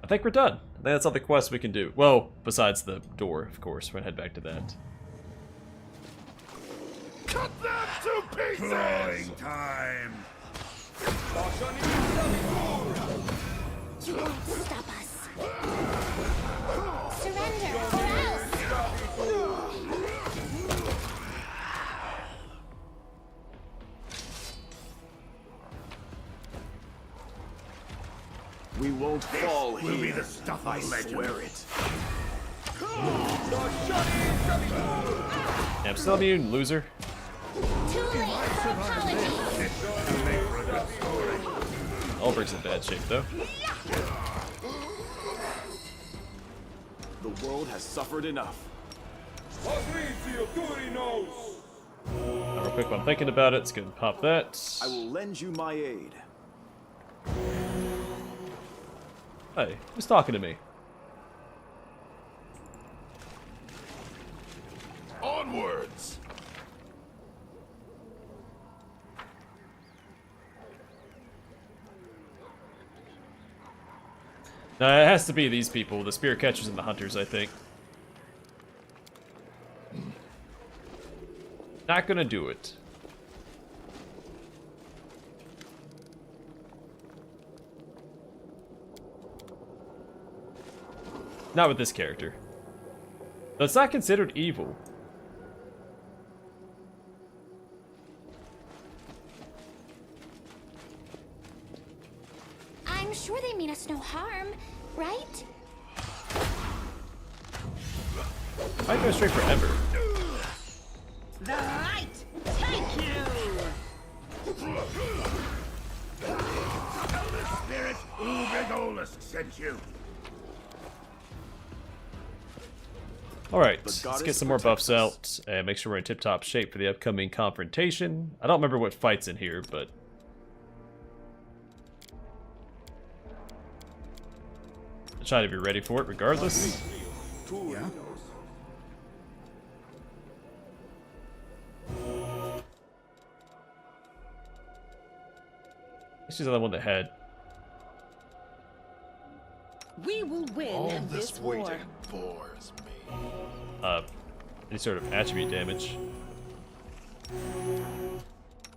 I think we're done. I think that's all the quests we can do. Well, besides the door, of course. We're gonna head back to that. Cut them to pieces! Clawing time! You won't stop us. Surrender or else. We won't fall Will here. be the stuff I of legend. swear it. Yeah, I'm still immune, loser. Too late for apology. It'll make for a good story. Ulbricht's in bad shape, though. The world has suffered enough. Now, real quick, while I'm thinking about it, let's go and pop that. I will lend you my aid. Hey, who's talking to me? Onwards! No, it has to be these people, the spear catchers and the hunters, I think. Not gonna do it. Not with this character. Though it's not considered evil. I'm sure they mean us no harm, right? I go straight for Ember. The light, take you! Elder Spirit Ubegolus sent you. Alright, The let's goddess get some more buffs protects out and make sure we're in tip-top shape for the upcoming confrontation. I don't remember what fight's in here, but... I'll try to be ready for it regardless. Yeah? This is the other one that had... We will win All this this war. waiting bores me. any sort of attribute damage.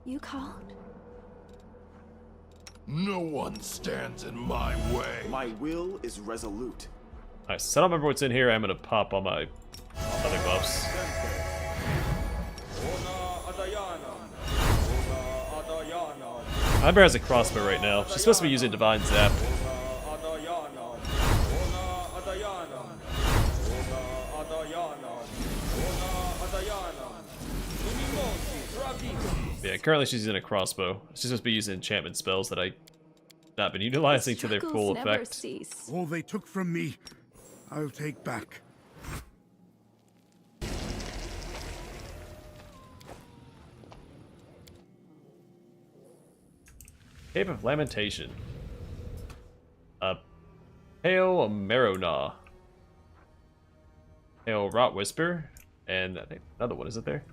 You called? No one stands in my way. My will is resolute. Alright, so I don't remember what's in here. I'm gonna pop all my other buffs. Ember has a crossbow right now. She's supposed to be using Divine Zap. Yeah, currently she's using a crossbow. She's supposed to be using enchantment spells that I not been utilizing to their full Struggles never effect. cease. All they took from me, I'll take back. Cave of Lamentation. Hail Marona. Hail Rot Whisper. And I think another one, is it there?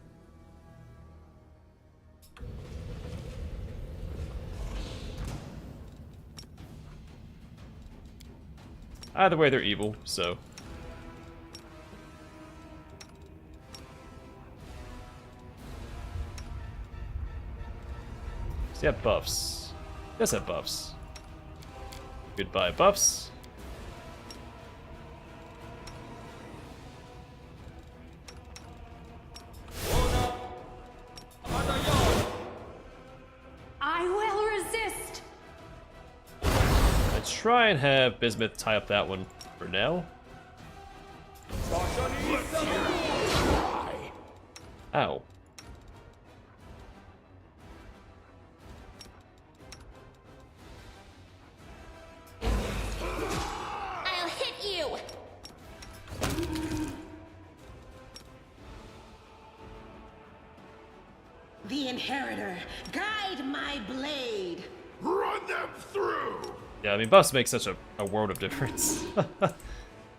Either way, they're evil, so. Does he have buffs? He does have buffs. Goodbye, buffs. I will resist! I try and have Bismuth tie up that one for now. Ow. I'll hit you. The Inheritor, guide my blade. Run them through! Yeah, I mean, buffs make such a world of difference.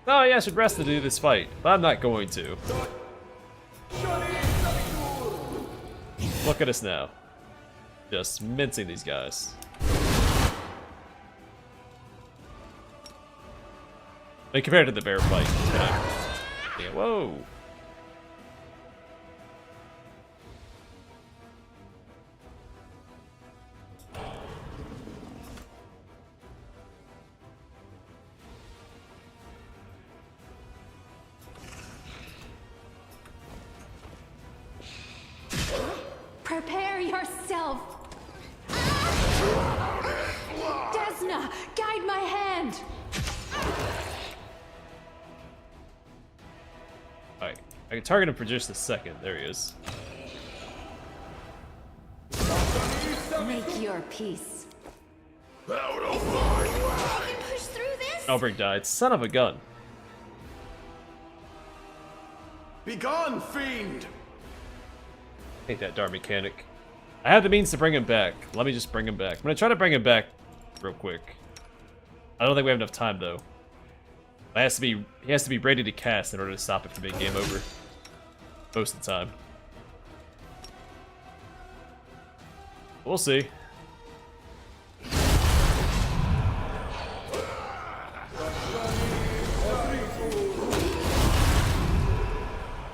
Oh yeah, I should rest to do this fight, but I'm not going to. Look at us now. Just mincing these guys. I mean, compared to the bear fight, it's kinda... Yeah, whoa! Prepare yourself! Desna, guide my hand! Alright, I can target him for just a second. There he is. Make your peace. Out of my way! Push through this? Albrecht died. Son of a gun. Begone, fiend! Hate that darn mechanic. I have the means to bring him back. Let me just bring him back. I'm gonna try to bring him back real quick. I don't think we have enough time though. He has to be ready to cast in order to stop it from being game over. Most of the time. We'll see.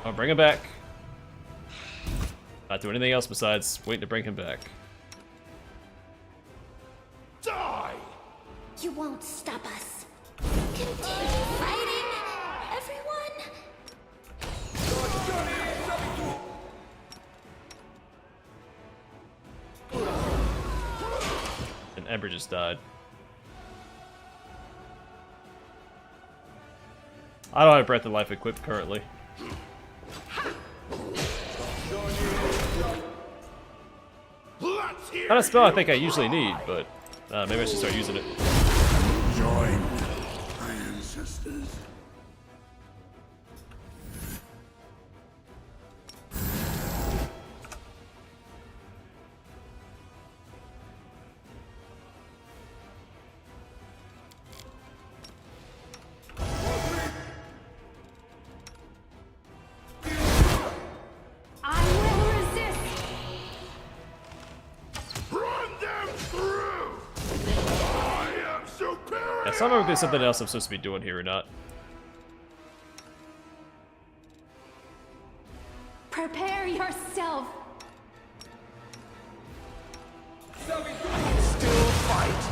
I'll bring him back. Not doing anything else besides waiting to bring him back. Die! You won't stop us. Continue fighting, everyone. And Ember just died. I don't have Breath of Life equipped currently. Let's hear Not a spell I think I usually need, but maybe I should start using it. Join my ancestors. I will resist! run them through! I am superior! Yeah, so I don't know if there's something else I'm supposed to be doing here or not. Prepare yourself! Still fight?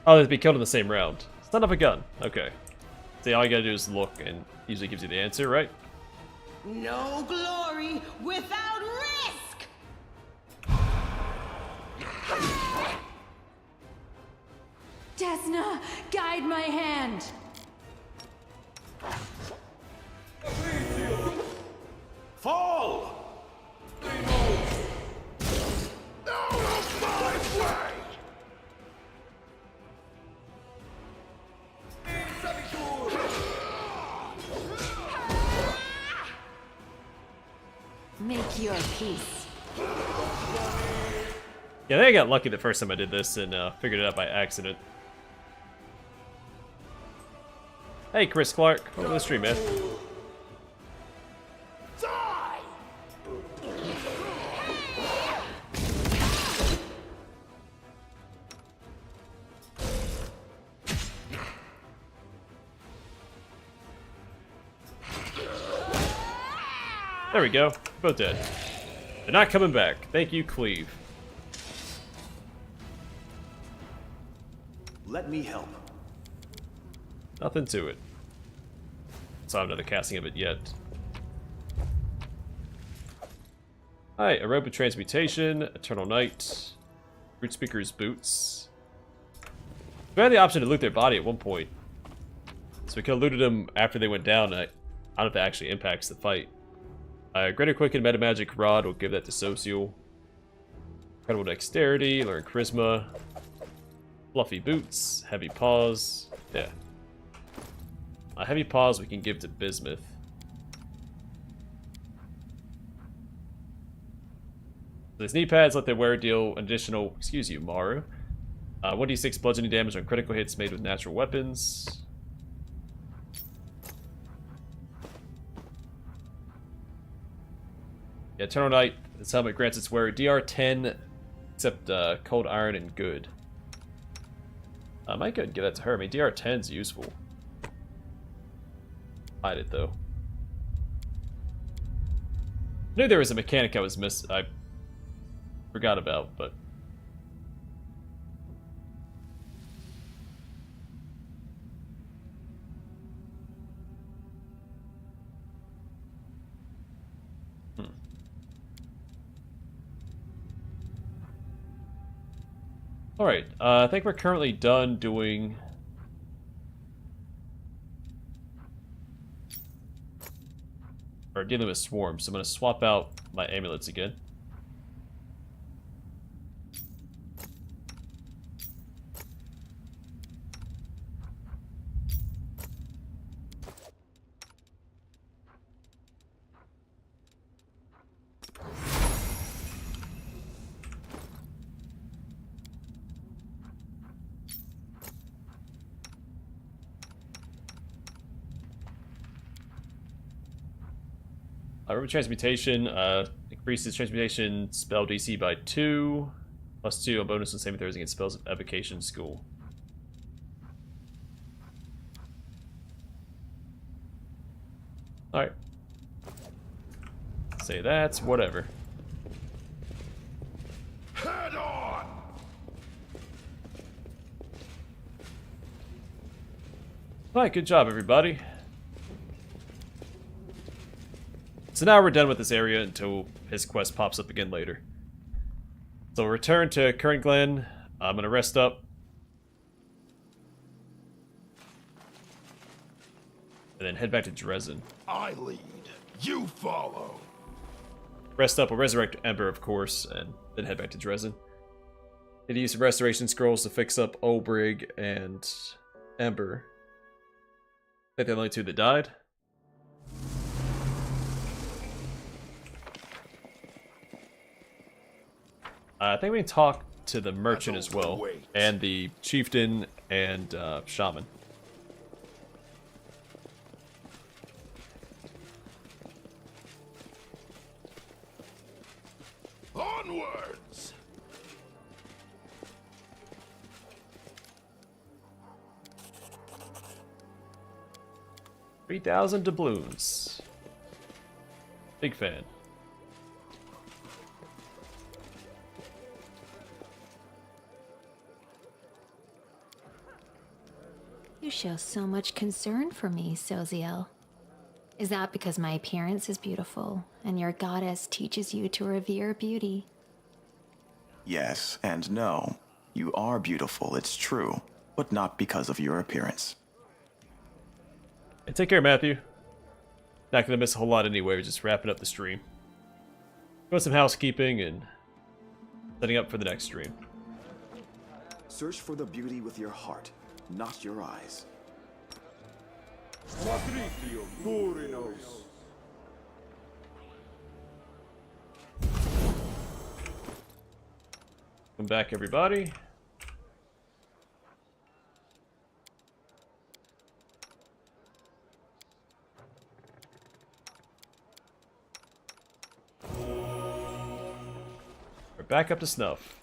Oh, they'd be killed in the same round. Son of a gun. Okay. See, all you gotta do is look, and usually gives you the answer, right? No glory without risk! Desna, guide my hand! Fall! Out of my way! Make your peace. Yeah, I think I got lucky the first time I did this and figured it out by accident. Hey, Chris Clark. Welcome to the stream, man. Die! There we go. Both dead. They're not coming back. Thank you, Cleave. Let me help. Nothing to it. Saw another casting of it yet. Alright, a robe of transmutation, Eternal Night, Root Speaker's boots. We had the option to loot their body at one point. So we could have looted them after they went down. I don't know if that actually impacts the fight. Greater Quicken Meta Magic Rod will give that to Social. Incredible Dexterity, Learn Charisma. Fluffy Boots, Heavy Paws. Yeah. Heavy Paws we can give to Bismuth. These knee pads let their wearer deal additional, excuse you, Maru. 1d6 bludgeoning damage on critical hits made with natural weapons. Yeah, Eternal Knight, this helmet grants its wearer DR 10, except Cold Iron and Good. I might go and give that to her. I mean, DR 10's useful. Hide it, though. I knew there was a mechanic I forgot about, but... Alright, I think we're currently done doing... or dealing with swarms, so I'm going to swap out my amulets again. River Transmutation increases Transmutation spell DC by 2, +2 on bonus and saving throws against spells of Evocation School. Alright. Say that's whatever. Head on! Alright, good job, everybody. So now we're done with this area until his quest pops up again later. So we'll return to Current Glen. I'm gonna rest up. And then head back to Dresden. I lead. You follow. Rest up, we'll resurrect Ember, of course, and then head back to Dresden. Need to use some restoration scrolls to fix up Olbrig and Ember. I think they're the only two that died. I think we can talk to the merchant as well, and the chieftain and shaman. Onwards! 3,000 doubloons. Big fan. You show so much concern for me, Soziel. Is that because my appearance is beautiful, and your goddess teaches you to revere beauty? Yes and no. You are beautiful, it's true, but not because of your appearance. Hey, take care, Matthew. Not gonna miss a whole lot anyway, we're just wrapping up the stream. Doing some housekeeping and setting up for the next stream. Search for the beauty with your heart, not your eyes. Welcome back, everybody. We're back up to snuff.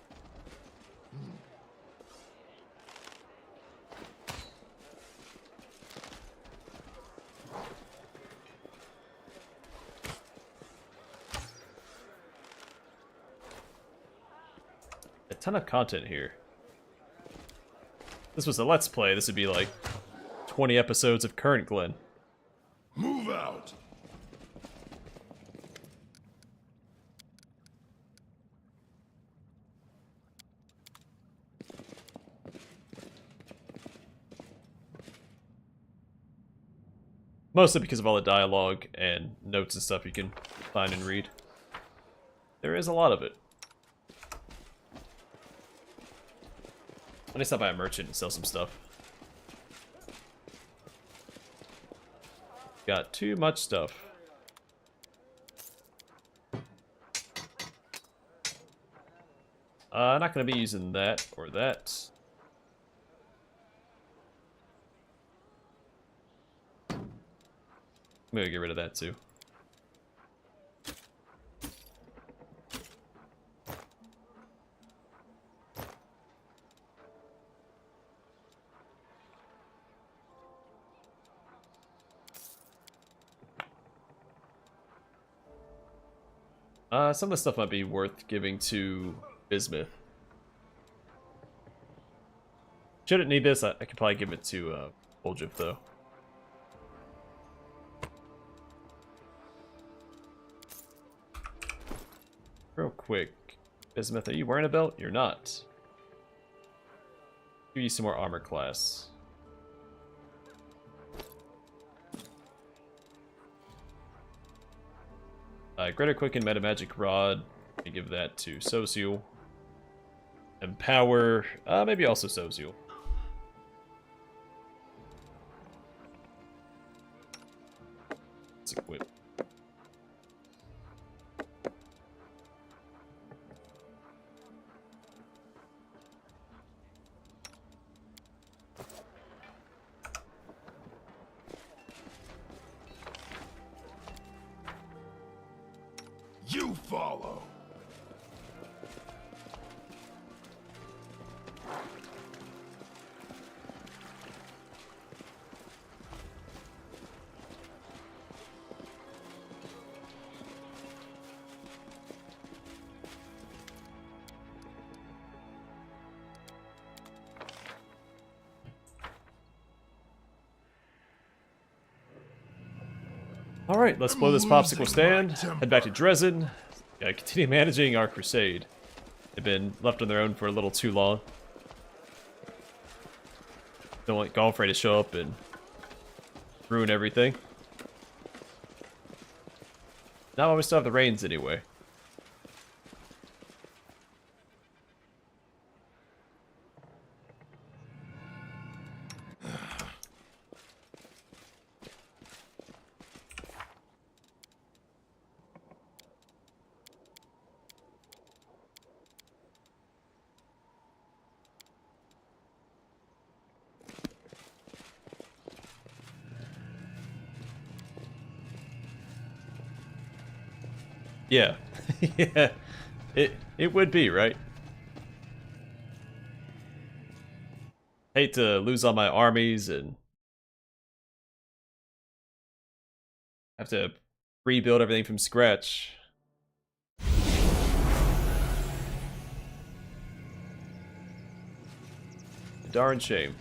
A ton of content here. If this was a Let's Play, this would be like 20 episodes of Current Glen. Move out! Mostly because of all the dialogue and notes and stuff you can find and read. There is a lot of it. Let me stop by a merchant and sell some stuff. Got too much stuff. Not gonna be using that or that. I'm gonna get rid of that too. Some of the stuff might be worth giving to Bismuth. Shouldn't need this. I could probably give it to Oljif, though. Real quick. Bismuth, are you wearing a belt? You're not. Give you some more armor class. Greater Quicken Meta Magic Rod. I give that to Social. Empower. Maybe also Social. Let's equip. You follow. Alright, let's blow this popsicle stand. Head back to Dresden. Continue managing our crusade. They've been left on their own for a little too long. Don't want Gallfrey to show up and ruin everything. Not while we still have the reins anyway. Yeah. Yeah. It would be, right? Hate to lose all my armies and have to rebuild everything from scratch. Darn shame.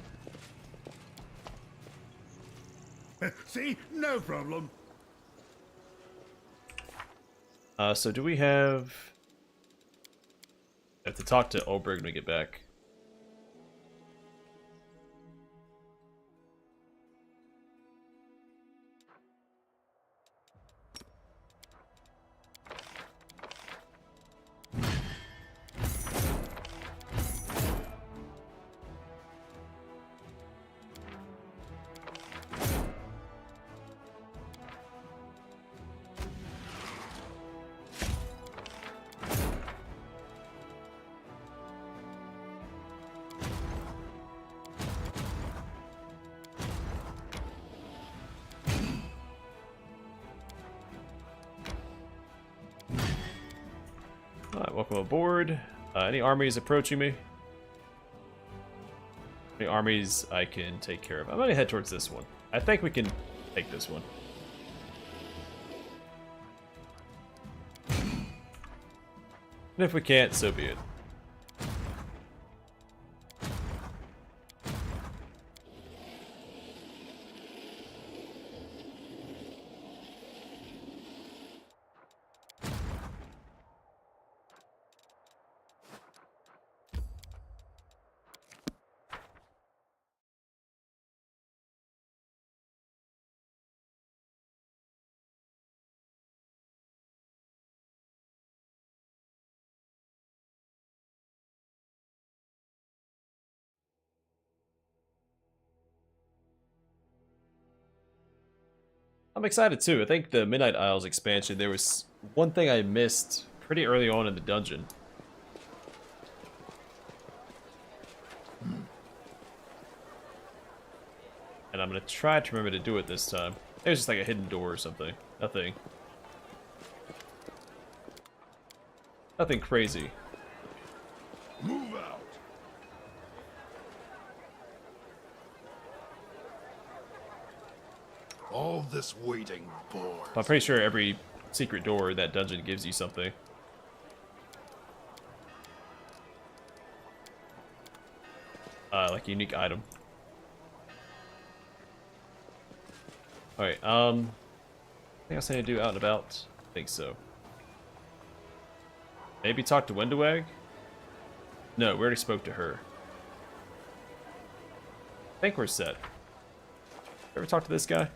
See? No problem. So do we have... I have to talk to Oberg when we get back. Alright, welcome aboard. Any armies approaching me? Any armies I can take care of? I'm gonna head towards this one. I think we can take this one. And if we can't, so be it. I'm excited too. I think the Midnight Isles expansion, there was one thing I missed pretty early on in the dungeon. And I'm gonna try to remember to do it this time. It was just like a hidden door or something. Nothing. Nothing crazy. Move out. All this waiting bores. I'm pretty sure every secret door in that dungeon gives you something. Like a unique item. Alright, anything else I need to do out and about? I think so. Maybe talk to Wendawag? No, we already spoke to her. I think we're set. Ever talk to this guy?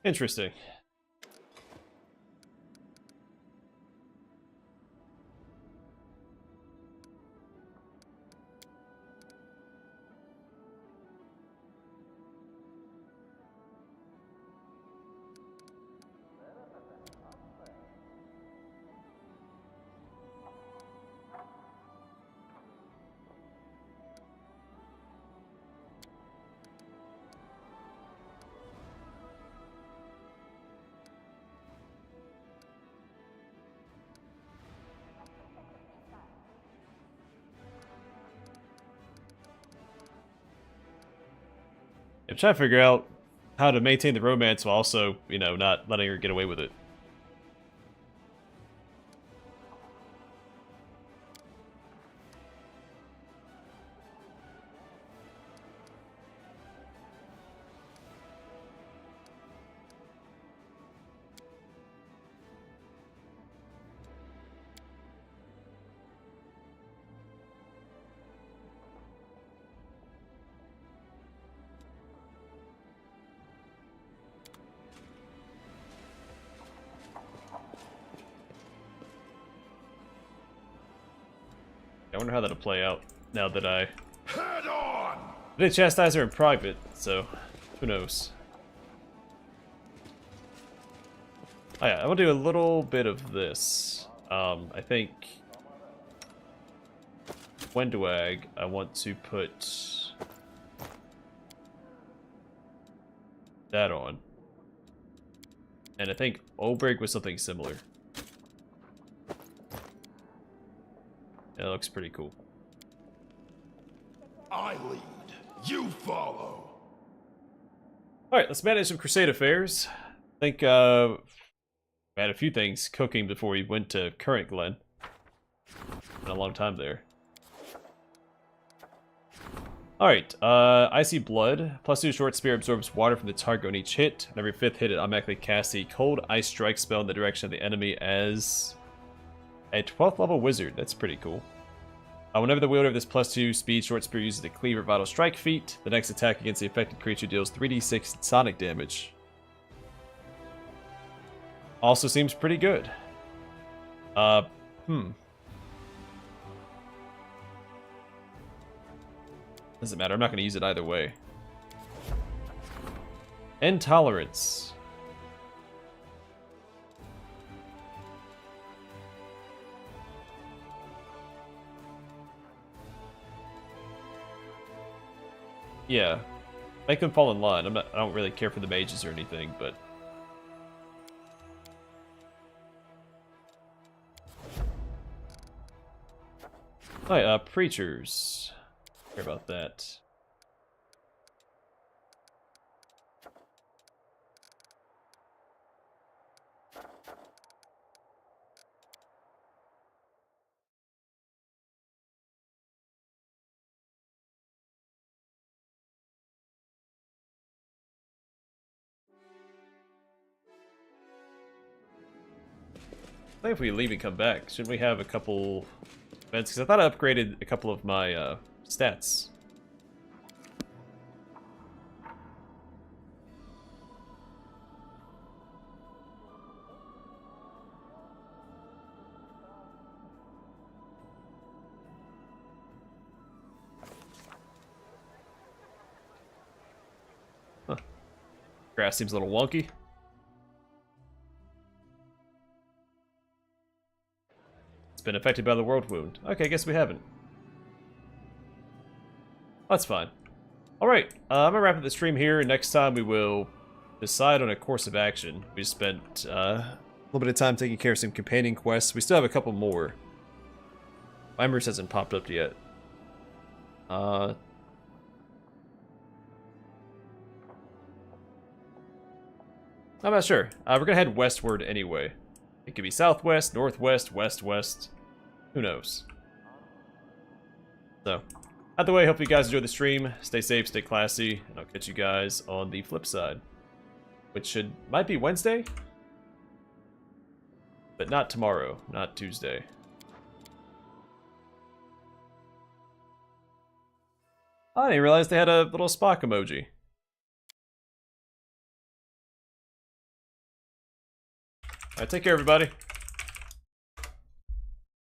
Interesting. I'm trying to figure out how to maintain the romance while also, you know, not letting her get away with it. I wonder how that'll play out now that I Head on! did chastise her in private, so who knows. Oh yeah, I will do a little bit of this. I think Wendawag, I want to put that on. And I think Obrig was something similar. It looks pretty cool. I lead. You follow. Alright, let's manage some Crusade affairs. I think we had a few things cooking before we went to current Glen. Been a long time there. Alright, Icy Blood. +2 short spear absorbs water from the target on each hit. On every 5th hit, it automatically casts a cold ice strike spell in the direction of the enemy as a 12th level wizard. That's pretty cool. Whenever the wielder of this +2 speed short spear uses the cleave or vital strike feat, the next attack against the affected creature deals 3d6 sonic damage. Also seems pretty good. Doesn't matter, I'm not going to use it either way. Intolerance. Yeah. Make them fall in line. I don't really care for the mages or anything, but... Alright, preachers. Care about that. I think if we leave and come back, shouldn't we have a couple events? Because I thought I upgraded a couple of my stats. Huh. Grass seems a little wonky. Been affected by the world wound. Okay, I guess we haven't. That's fine. Alright, I'm gonna wrap up the stream here, and next time we will decide on a course of action. We spent a little bit of time taking care of some companion quests. We still have a couple more. Embers hasn't popped up yet. I'm not sure. We're gonna head westward anyway. It could be southwest, northwest, west-west. Who knows? So, either way, hope you guys enjoyed the stream. Stay safe, stay classy, and I'll catch you guys on the flip side. Which might be Wednesday? But not tomorrow, not Tuesday. I didn't realize they had a little Spock emoji. Alright, take care everybody.